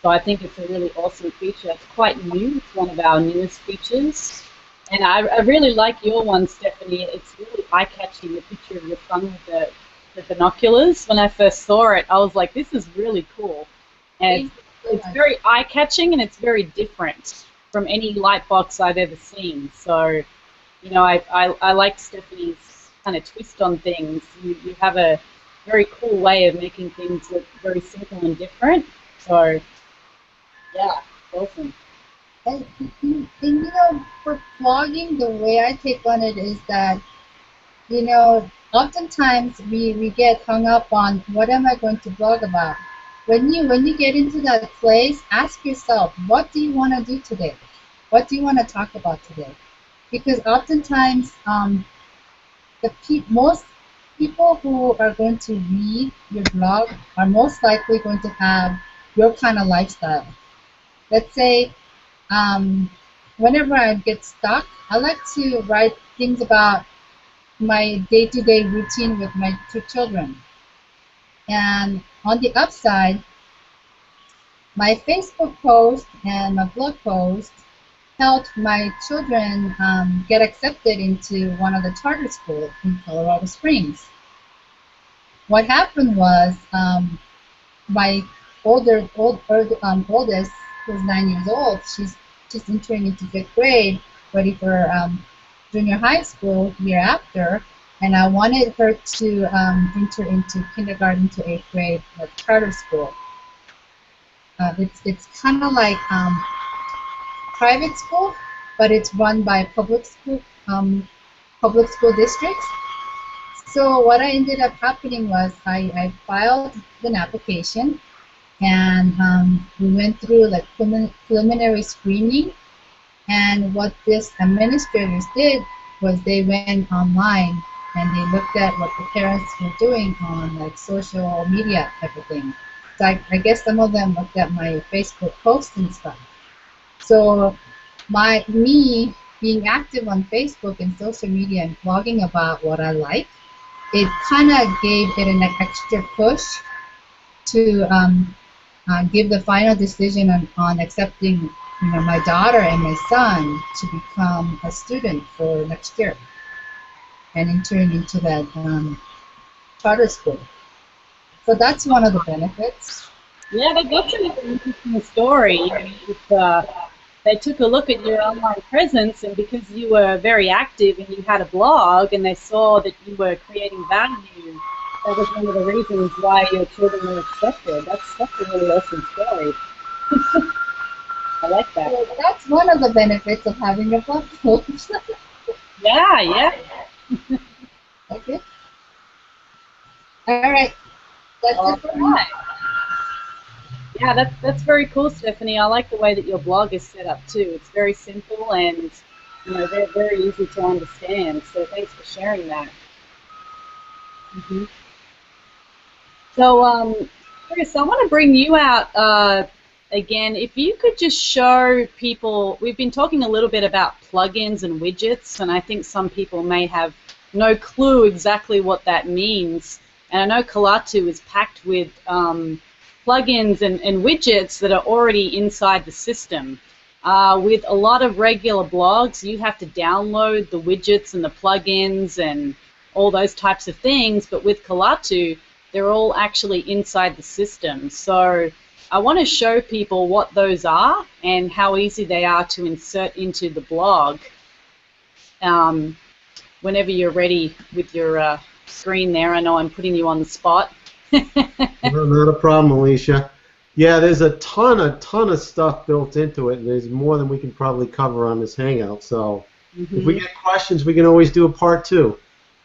So I think it's a really awesome feature. It's quite new. It's one of our newest features. And I really like your one, Stephanie. It's really eye-catching, the picture of your son with the binoculars. When I first saw it, I was like, this is really cool. And it's very eye-catching and it's very different from any light box I've ever seen. So, I like Stephanie's kind of twist on things. You have a very cool way of making things look very simple and different. So, yeah, awesome. And for blogging, the way I take on it is that, oftentimes we get hung up on what am I going to blog about. When you get into that place, ask yourself, what do you want to do today? What do you want to talk about today? Because oftentimes, most people who are going to read your blog are most likely going to have your kind of lifestyle. Let's say, whenever I get stuck, I like to write things about my day-to-day routine with my 2 children. And on the upside, my Facebook post and my blog post helped my children get accepted into one of the charter schools in Colorado Springs. What happened was my oldest, who's 9 years old, she's entering into 5th grade, ready for junior high school year after, and I wanted her to enter into kindergarten to 8th grade at charter school. It's kind of like private school, but it's run by public school districts. So what I ended up happening was I filed an application, and we went through like preliminary screening. And what this administrators did was they went online and they looked at what the parents were doing on like social media type of thing. So I guess some of them looked at my Facebook posts and stuff. So me being active on Facebook and social media and blogging about what I like, it kind of gave it an extra push to give the final decision on accepting, my daughter and my son to become a student for next year and entering into that charter school. So that's one of the benefits. Yeah, that's an interesting story. They took a look at your online presence, and because you were very active and you had a blog, and they saw that you were creating value, that was one of the reasons why your children were accepted. That's a really awesome story. I like that. So that's one of the benefits of having a blog post. Yeah. Okay. All right. That's it for me. Yeah, that's very cool, Stephanie. I like the way that your blog is set up too. It's very simple and very, very easy to understand. So thanks for sharing that. So, Chris, I want to bring you out again. If you could just show people, we've been talking a little bit about plugins and widgets, and I think some people may have no clue exactly what that means. And I know Kalatu is packed with plugins and widgets that are already inside the system. With a lot of regular blogs, you have to download the widgets and the plugins and all those types of things, but with Kalatu, they're all actually inside the system. So I want to show people what those are and how easy they are to insert into the blog. Whenever you're ready with your screen there, I know I'm putting you on the spot. No, not a problem, Alicia. Yeah, there's a ton of stuff built into it, and there's more than we can probably cover on this Hangout. So if we get questions, we can always do a part 2.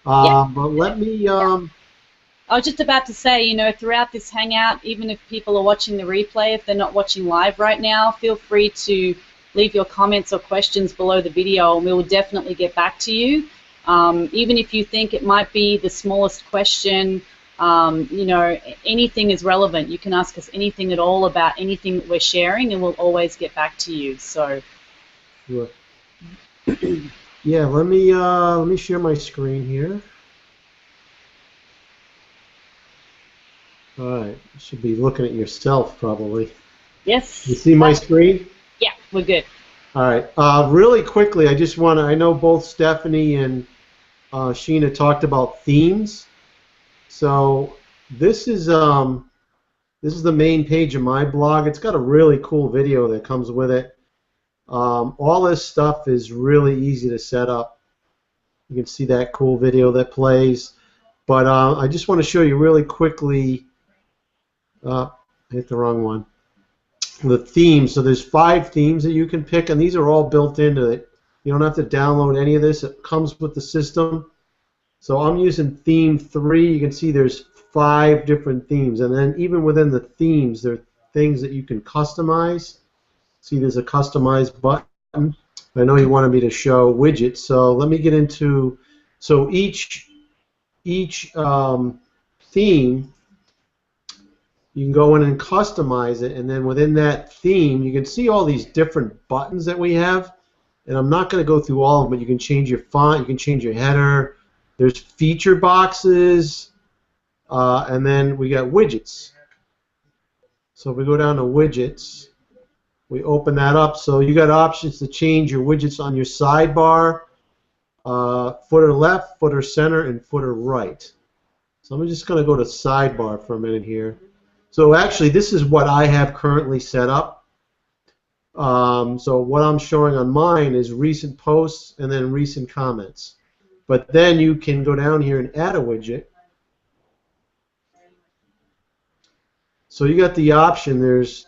But let me... I was just about to say, throughout this Hangout, even if people are watching the replay, if they're not watching live right now, feel free to leave your comments or questions below the video, and we will definitely get back to you. Even if you think it might be the smallest question, anything is relevant. You can ask us anything at all about anything that we're sharing, and we'll always get back to you. So, sure. Yeah, let me share my screen here. All right, you should be looking at yourself probably. Yes. You see my screen? Yeah, we're good. All right. Really quickly, I know both Stephanie and Sheena talked about themes. So this is the main page of my blog. It's got a really cool video that comes with it. All this stuff is really easy to set up. You can see that cool video that plays. But I just want to show you really quickly. I hit the wrong one. The themes. So there's 5 themes that you can pick, and these are all built into it. You don't have to download any of this. It comes with the system. So I'm using theme 3. You can see there's 5 different themes, and then even within the themes, there are things that you can customize. See, there's a customize button. I know you wanted me to show widgets, so let me get into. So each theme, you can go in and customize it, and then within that theme, you can see all these different buttons that we have. And I'm not going to go through all of them, but you can change your font, you can change your header. There's feature boxes, and then we got widgets. So if we go down to widgets, we open that up. So you got options to change your widgets on your sidebar, footer left, footer center, and footer right. So I'm just going to go to sidebar for a minute here. So actually, this is what I have currently set up. So what I'm showing on mine is recent posts and then recent comments. But then you can go down here and add a widget. So you got the option. There's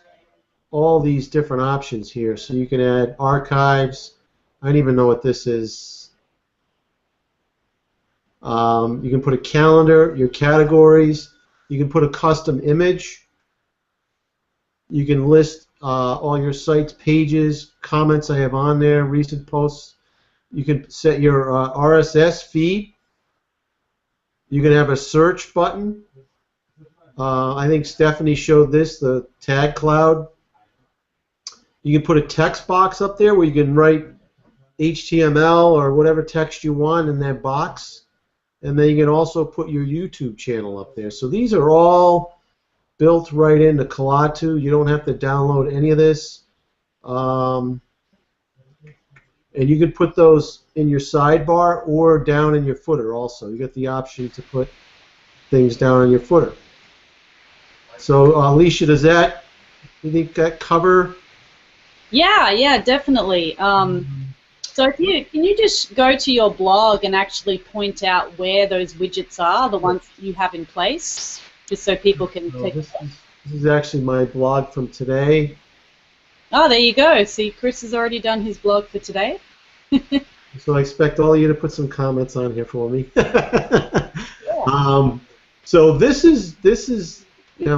all these different options here. So you can add archives. I don't even know what this is. You can put a calendar, your categories. You can put a custom image. You can list all your site's pages, comments I have on there, recent posts. You can set your RSS feed. You can have a search button. I think Stephanie showed this, the tag cloud. You can put a text box up there where you can write HTML or whatever text you want in that box. And then you can also put your YouTube channel up there. So these are all built right into Kalatu. You don't have to download any of this. And you can put those in your sidebar or down in your footer also. You get the option to put things down in your footer. So, Alicia, you think that cover? Yeah, definitely. So can you just go to your blog and actually point out where those widgets are, the ones you have in place, just so people can take this is actually my blog from today. Oh, there you go. See, Chris has already done his blog for today. So I expect all of you to put some comments on here for me. Yeah. So this is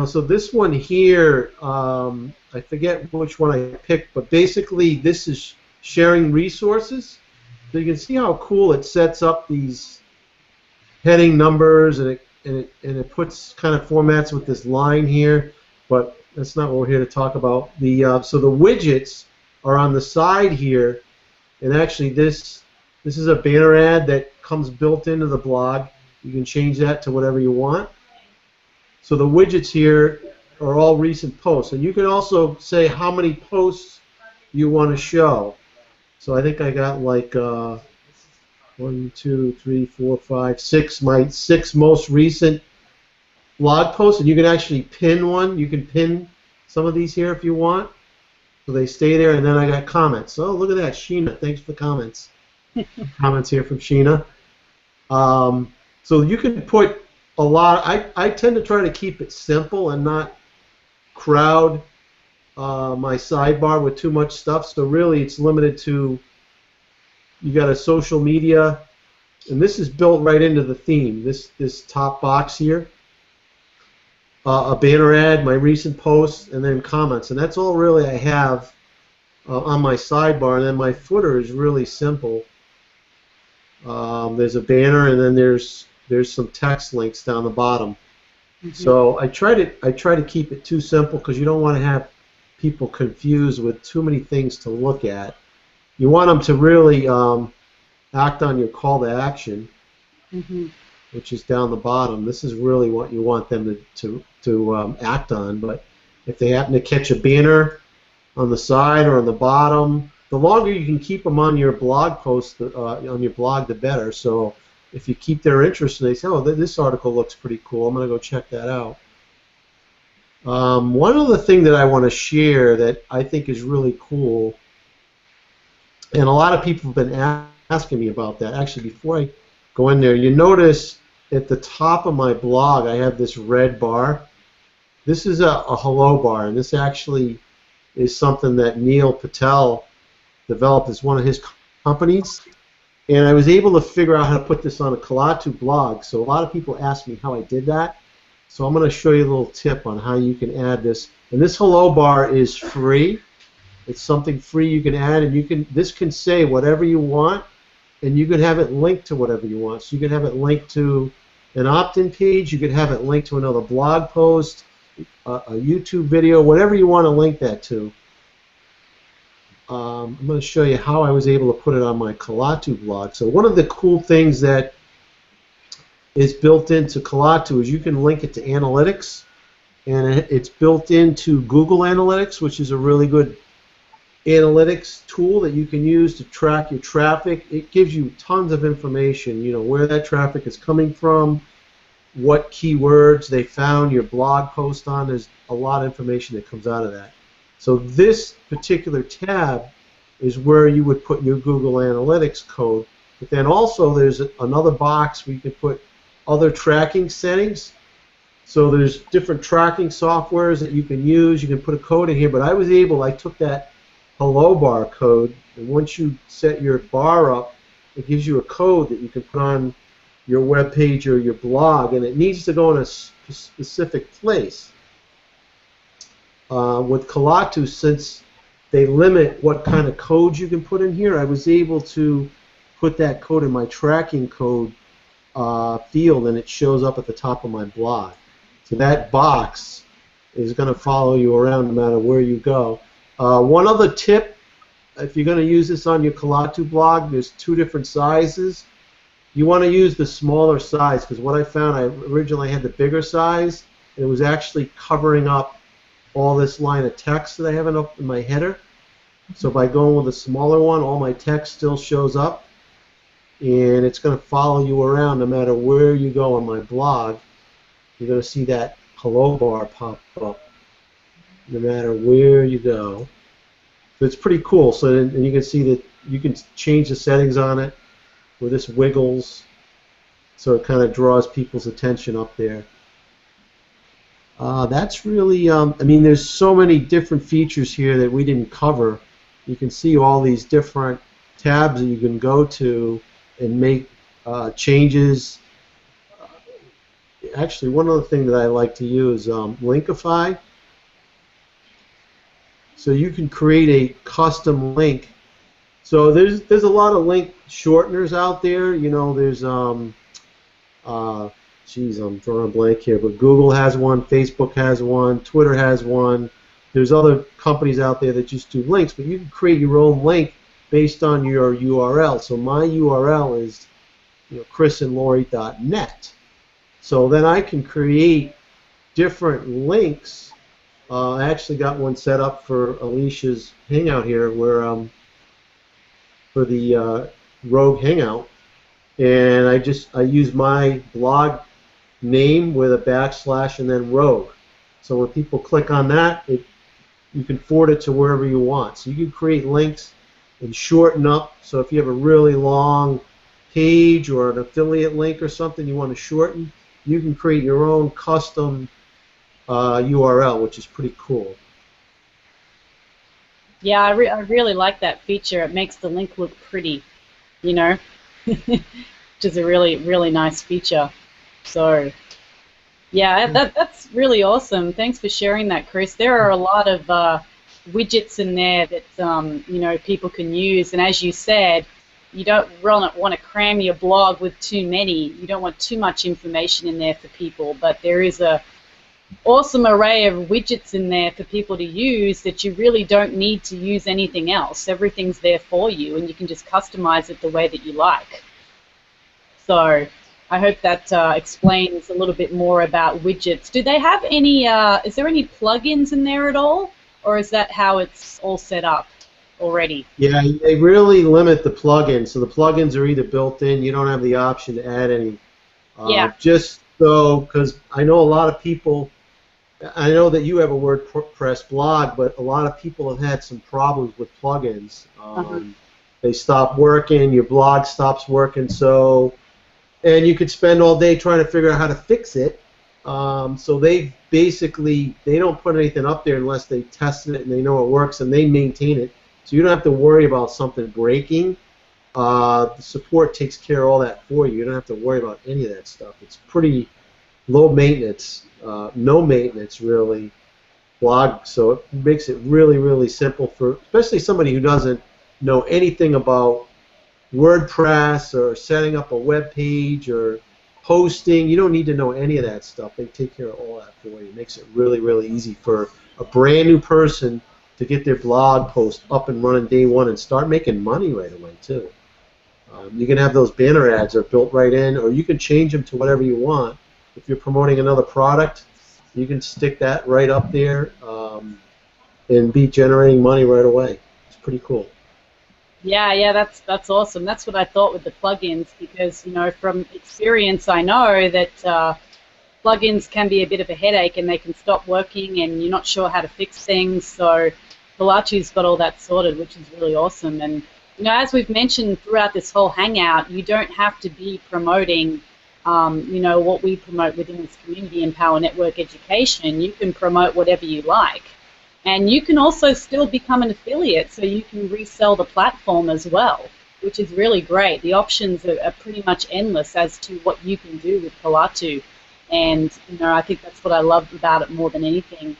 so this one here, I forget which one I picked, but basically this is sharing resources. So you can see how cool it sets up these heading numbers, and it puts kind of formats with this line here, but that's not what we're here to talk about. So the widgets are on the side here, and actually this is a banner ad that comes built into the blog. You can change that to whatever you want. So the widgets here are all recent posts, and you can also say how many posts you want to show. So I think I got like 1, 2, 3, 4, 5, 6, my 6 most recent blog posts, and you can actually pin one. You can pin some of these here if you want, so they stay there. And then I got comments. Oh, look at that, Sheena. Thanks for the comments. Comments here from Sheena. So you can put a lot. I tend to try to keep it simple and not crowd my sidebar with too much stuff. So really, it's limited to, you got a social media, and this is built right into the theme. This top box here, a banner ad, my recent posts, and then comments, and that's all really I have on my sidebar. And then my footer is really simple. There's a banner, and then there's some text links down the bottom. Mm-hmm. So I try to keep it too simple because you don't want to have people confused with too many things to look at. You want them to really act on your call to action, mm-hmm. which is down the bottom. This is really what you want them to act on. But if they happen to catch a banner on the side or on the bottom, the longer you can keep them on your blog post, on your blog, the better. So if you keep their interest and they say, oh, this article looks pretty cool, I'm going to go check that out. One other thing that I want to share that I think is really cool, and a lot of people have been asking me about that. Actually, before I go in there, you notice at the top of my blog I have this red bar. This is a hello bar, and this actually is something that Neil Patel developed as one of his companies. And I was able to figure out how to put this on a Kalatu blog. So a lot of people ask me how I did that. So I'm going to show you a little tip on how you can add this. And this hello bar is free. It's something free you can add, and this can say whatever you want, and you can have it linked to whatever you want. So you can have it linked to an opt-in page. You could have it linked to another blog post, a YouTube video, whatever you want to link that to. I'm going to show you how I was able to put it on my Kalatu blog. So one of the cool things that is built into Kalatu is you can link it to analytics, and it's built into Google Analytics, which is a really good analytics tool that you can use to track your traffic. It gives you tons of information, you know, where that traffic is coming from, what keywords they found your blog post on. There's a lot of information that comes out of that. So this particular tab is where you would put your Google Analytics code. But then also there's another box where you can put other tracking settings. So there's different tracking softwares that you can use. You can put a code in here. But I took that hello bar code, and once you set your bar up, it gives you a code that you can put on your web page or your blog, and it needs to go in a specific place. With Kalatu, since they limit what kind of code you can put in here, I was able to put that code in my tracking code field, and it shows up at the top of my blog. So that box is going to follow you around no matter where you go. One other tip, if you're going to use this on your Kalatu blog, there's 2 different sizes. You want to use the smaller size, because what I found, I originally had the bigger size, and it was actually covering up all this line of text that I have in my header. So by going with a smaller one, all my text still shows up, and it's going to follow you around no matter where you go on my blog. You're going to see that hello bar pop up no matter where you go. So it's pretty cool. So and you can see that you can change the settings on it where this wiggles, so it kind of draws people's attention up there. That's really, I mean, there's so many different features here that we didn't cover. You can see all these different tabs that you can go to and make changes. Actually, one other thing that I like to use, Linkify. So you can create a custom link. So there's a lot of link shorteners out there. You know, there's geez, I'm drawing a blank here, but Google has one, Facebook has one, Twitter has one. There's other companies out there that just do links, but you can create your own link based on your URL. So my URL is, you know, chrisandlori.net. So then I can create different links. I actually got one set up for Alicia's Hangout here, where for the Rogue Hangout, and I use my blog name with a backslash and then Rogue. So when people click on that, you can forward it to wherever you want. So you can create links and shorten up. So if you have a really long page or an affiliate link or something you want to shorten, you can create your own custom URL, which is pretty cool. Yeah, I really like that feature. It makes the link look pretty, you know, which is a really nice feature. So, yeah, that's really awesome. Thanks for sharing that, Chris. There are a lot of widgets in there that you know, people can use, and as you said, you don't really want to cram your blog with too many. You don't want too much information in there for people, but there is a awesome array of widgets in there for people to use that you really don't need to use anything else. Everything's there for you, and you can just customize it the way that you like. So I hope that explains a little bit more about widgets. Do they have any, is there any plugins in there at all, or is that how it's all set up already? Yeah, they really limit the plugins. So the plugins are either built in, you don't have the option to add any. Yeah. Just so, because I know a lot of people, I know that you have a WordPress blog, but a lot of people have had some problems with plugins. They stop working, your blog stops working, so, and you could spend all day trying to figure out how to fix it. So they basically, they don't put anything up there unless they tested it and they know it works and they maintain it. So you don't have to worry about something breaking. The support takes care of all that for you. You don't have to worry about any of that stuff. It's pretty low maintenance, no maintenance really blog, so it makes it really simple for especially somebody who doesn't know anything about WordPress or setting up a web page or hosting. You don't need to know any of that stuff. They take care of all that for you. It makes it really easy for a brand new person to get their blog post up and running day one and start making money right away too. You can have those banner ads that are built right in, or you can change them to whatever you want. If you're promoting another product, you can stick that right up there and be generating money right away. It's pretty cool. Yeah, that's awesome. That's what I thought with the plugins, because, you know, from experience I know that plugins can be a bit of a headache and they can stop working and you're not sure how to fix things. So Kalatu's got all that sorted, which is really awesome. And, you know, as we've mentioned throughout this whole hangout, you don't have to be promoting you know, what we promote within this community, Empower Network Education. You can promote whatever you like. And you can also still become an affiliate, so you can resell the platform as well, which is really great. The options are pretty much endless as to what you can do with Kalatu. And, you know, I think that's what I love about it more than anything.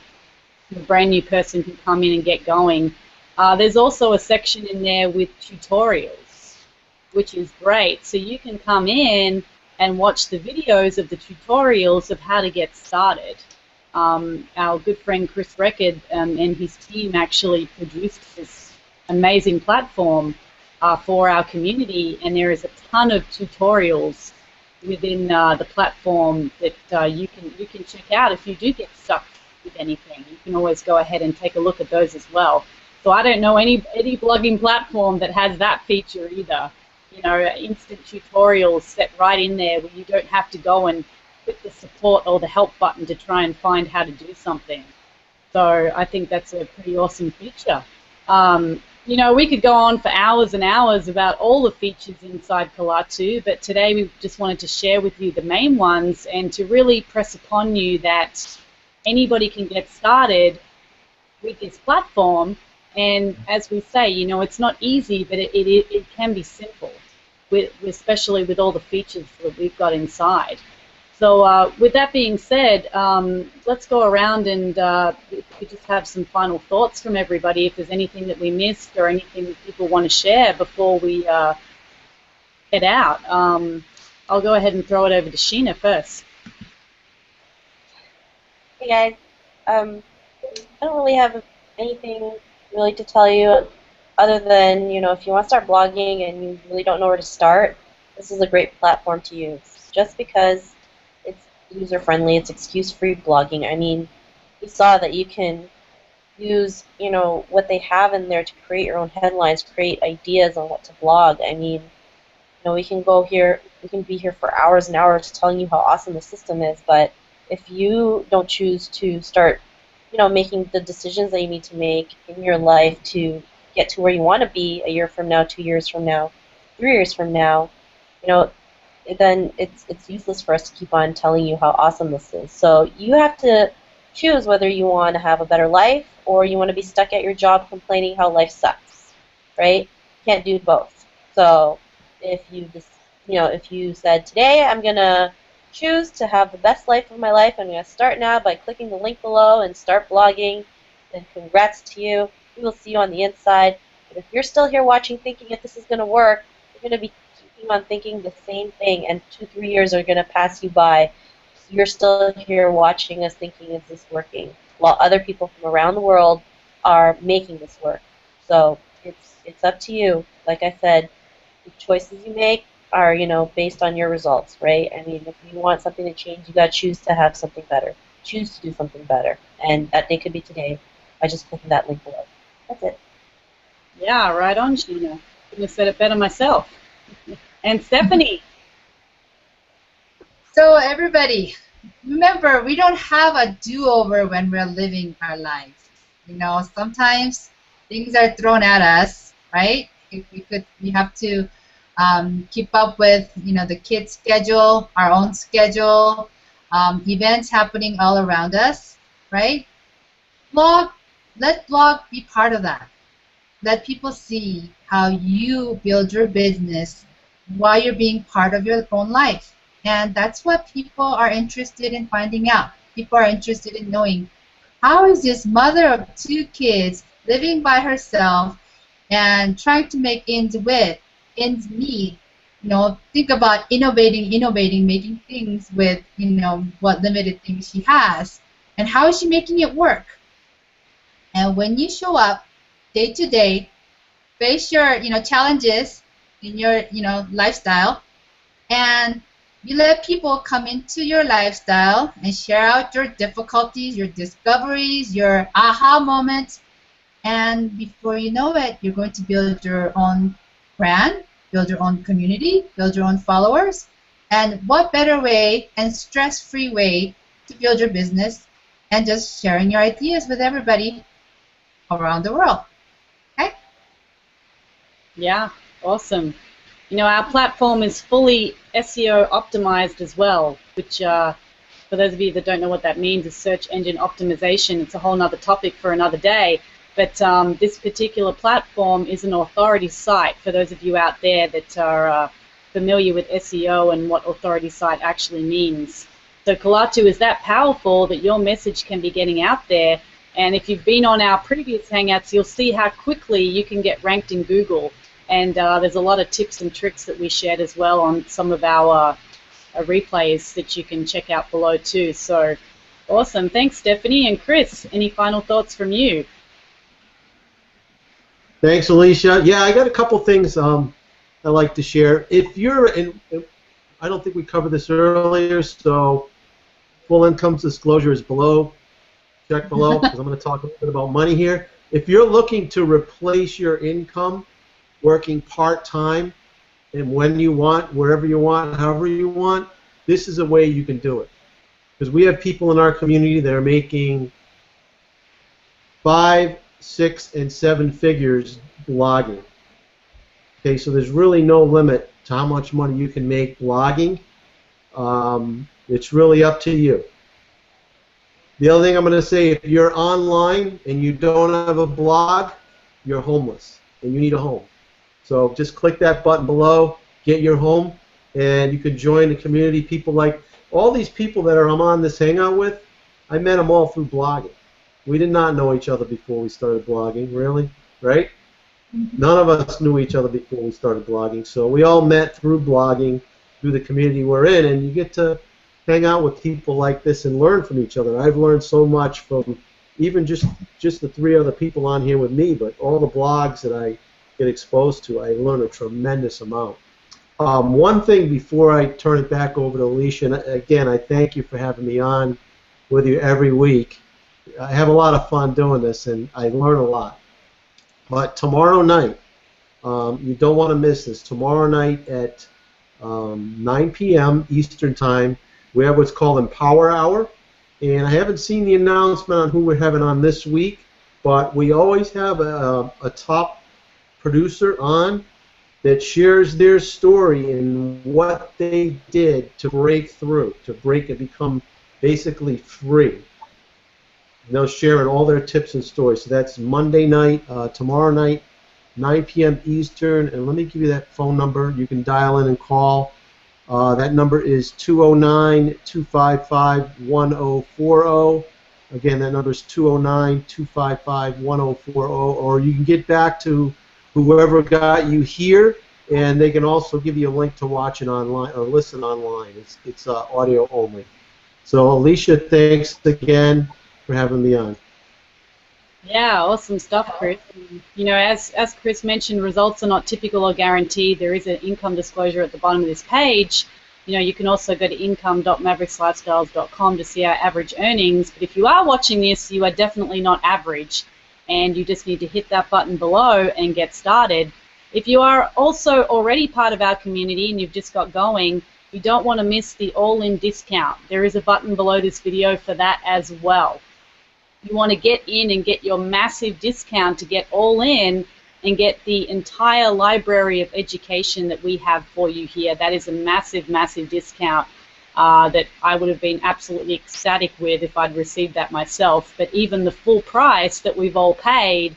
A brand new person can come in and get going. There's also a section in there with tutorials, which is great. So you can come in and watch the videos of the tutorials of how to get started. Our good friend Chris Record and his team actually produced this amazing platform for our community, and there is a ton of tutorials within the platform that you can check out if you do get stuck with anything. You can always go ahead and take a look at those as well. So I don't know any blogging platform that has that feature either. You know, instant tutorials set right in there where you don't have to go and click the support or the help button to try and find how to do something. So I think that's a pretty awesome feature. You know, we could go on for hours and hours about all the features inside Kalatu, but today we just wanted to share with you the main ones and to really press upon you that anybody can get started with this platform. And as we say, you know, it's not easy, but it can be simple, especially with all the features that we've got inside. So with that being said, let's go around and we could just have some final thoughts from everybody if there's anything that we missed or anything that people want to share before we head out. I'll go ahead and throw it over to Sheena first. Hey guys, I don't really have anything really to tell you other than, you know, if you want to start blogging and you really don't know where to start, this is a great platform to use. Just because it's user-friendly, it's excuse-free blogging. I mean, we saw that you can use, you know, what they have in there to create your own headlines, create ideas on what to blog. I mean, you know, we can be here for hours and hours telling you how awesome the system is, but if you don't choose to start, you know, making the decisions that you need to make in your life to get to where you want to be a year from now, 2 years from now, 3 years from now, you know, then it's useless for us to keep on telling you how awesome this is. So you have to choose whether you want to have a better life or you want to be stuck at your job complaining how life sucks, right? You can't do both. So if you just, you know, if you said, today I'm going to choose to have the best life of my life, I'm going to start now by clicking the link below and start blogging, then congrats to you. We will see you on the inside. But if you're still here watching thinking if this is going to work, you're going to be keeping on thinking the same thing, and 2-3 years are going to pass you by. You're still here watching us thinking, is this working? While other people from around the world are making this work. So it's up to you. Like I said, the choices you make are, you know, based on your results, right? I mean, if you want something to change, you got to choose to have something better. Choose to do something better. And that day could be today by just clicking that link below. That's it. Yeah, right on, Sheena. Couldn't have said it better myself. And Stephanie. So everybody, remember, we don't have a do-over when we're living our life. You know, sometimes things are thrown at us, right? We have to keep up with, you know, the kids' schedule, our own schedule, events happening all around us, right? Let blog be part of that. Let people see how you build your business while you're being part of your own life. And that's what people are interested in finding out. People are interested in knowing, how is this mother of 2 kids living by herself and trying to make ends meet? You know, think about innovating, making things with, you know, what limited things she has. And how is she making it work? And when you show up day to day, face your, you know, challenges in your, you know, lifestyle, and you let people come into your lifestyle and share out your difficulties, your discoveries, your aha moments, and before you know it, you're going to build your own brand, build your own community, build your own followers. And what better way and stress-free way to build your business and just sharing your ideas with everybody around the world. Okay? Yeah, awesome. You know, our platform is fully SEO optimized as well, which for those of you that don't know what that means is search engine optimization. It's a whole other topic for another day. But this particular platform is an authority site for those of you out there that are familiar with SEO and what authority site actually means. So Kalatu is that powerful that your message can be getting out there. And if you've been on our previous Hangouts, you'll see how quickly you can get ranked in Google. And there's a lot of tips and tricks that we shared as well on some of our replays that you can check out below too. So awesome. Thanks, Stephanie. And Chris, any final thoughts from you? Thanks, Alicia. Yeah, I got a couple things I'd like to share. If you're I don't think we covered this earlier, so full income disclosure is below. Check below, because I'm going to talk a little bit about money here. If you're looking to replace your income working part-time and when you want, wherever you want, however you want, this is a way you can do it. Because we have people in our community that are making 5, 6, and 7 figures blogging. Okay, so there's really no limit to how much money you can make blogging. It's really up to you. The other thing I'm going to say, if you're online and you don't have a blog, you're homeless and you need a home. So just click that button below, get your home, and you can join the community. People like all these people that I'm on this hangout with, I met them all through blogging. We did not know each other before we started blogging, really, right? None of us knew each other before we started blogging. So we all met through blogging, through the community we're in, and you get to hang out with people like this and learn from each other. I've learned so much from even just the 3 other people on here with me, but all the blogs that I get exposed to, I learn a tremendous amount. One thing before I turn it back over to Alicia, and again, I thank you for having me on with you every week. I have a lot of fun doing this, and I learn a lot. But tomorrow night, you don't want to miss this. Tomorrow night at 9 p.m. Eastern Time, we have what's called Empower Hour, and I haven't seen the announcement on who we're having on this week, but we always have a top producer on that shares their story and what they did to break through, to break and become basically free. And they'll share all their tips and stories. So that's Monday night, tomorrow night, 9 p.m. Eastern, and let me give you that phone number. You can dial in and call. That number is 209-255-1040. Again, that number is 209-255-1040, or you can get back to whoever got you here, and they can also give you a link to watch it online or listen online. It's audio only. So, Alicia, thanks again for having me on. Yeah, awesome stuff, Chris. You know, as Chris mentioned, results are not typical or guaranteed. There is an income disclosure at the bottom of this page. You know, you can also go to income.maverixlifestyles.com to see our average earnings. But if you are watching this, you are definitely not average, and you just need to hit that button below and get started. If you are also already part of our community and you've just got going, you don't want to miss the all-in discount. There is a button below this video for that as well. You want to get in and get your massive discount to get all in and get the entire library of education that we have for you here. That is a massive, massive discount that I would have been absolutely ecstatic with if I'd received that myself. But even the full price that we've all paid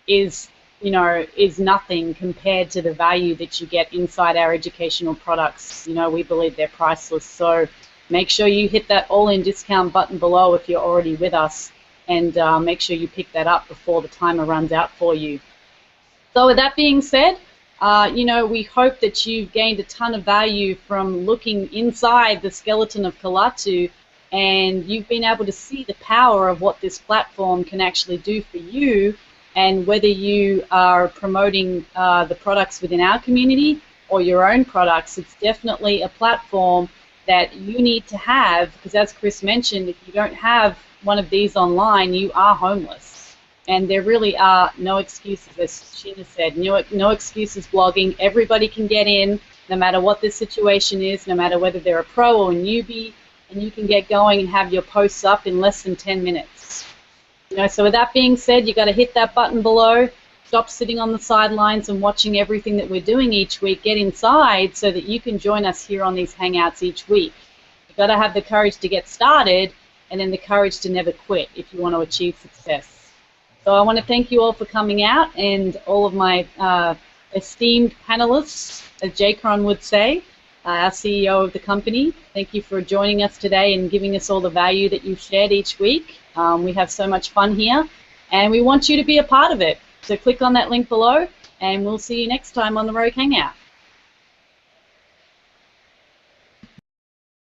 is, you know, is nothing compared to the value that you get inside our educational products. You know, we believe they're priceless. So make sure you hit that all-in discount button below if you're already with us, and make sure you pick that up before the timer runs out for you. So with that being said, you know, we hope that you've gained a ton of value from looking inside the Skeleton of Kalatu, and you've been able to see the power of what this platform can actually do for you. And whether you are promoting the products within our community or your own products, it's definitely a platform that you need to have, because as Chris mentioned, if you don't have one of these online, you are homeless. And there really are no excuses, as Sheena said, no excuses blogging. Everybody can get in, no matter what the situation is, no matter whether they're a pro or a newbie, and you can get going and have your posts up in less than 10 minutes. You know, so with that being said, you got to hit that button below, stop sitting on the sidelines and watching everything that we're doing each week, get inside so that you can join us here on these Hangouts each week. You've got to have the courage to get started, and then the courage to never quit if you want to achieve success. So I want to thank you all for coming out, and all of my esteemed panelists, as Jacron would say, our CEO of the company. Thank you for joining us today and giving us all the value that you've shared each week. We have so much fun here, and we want you to be a part of it. So click on that link below, and we'll see you next time on the Rogue Hangout.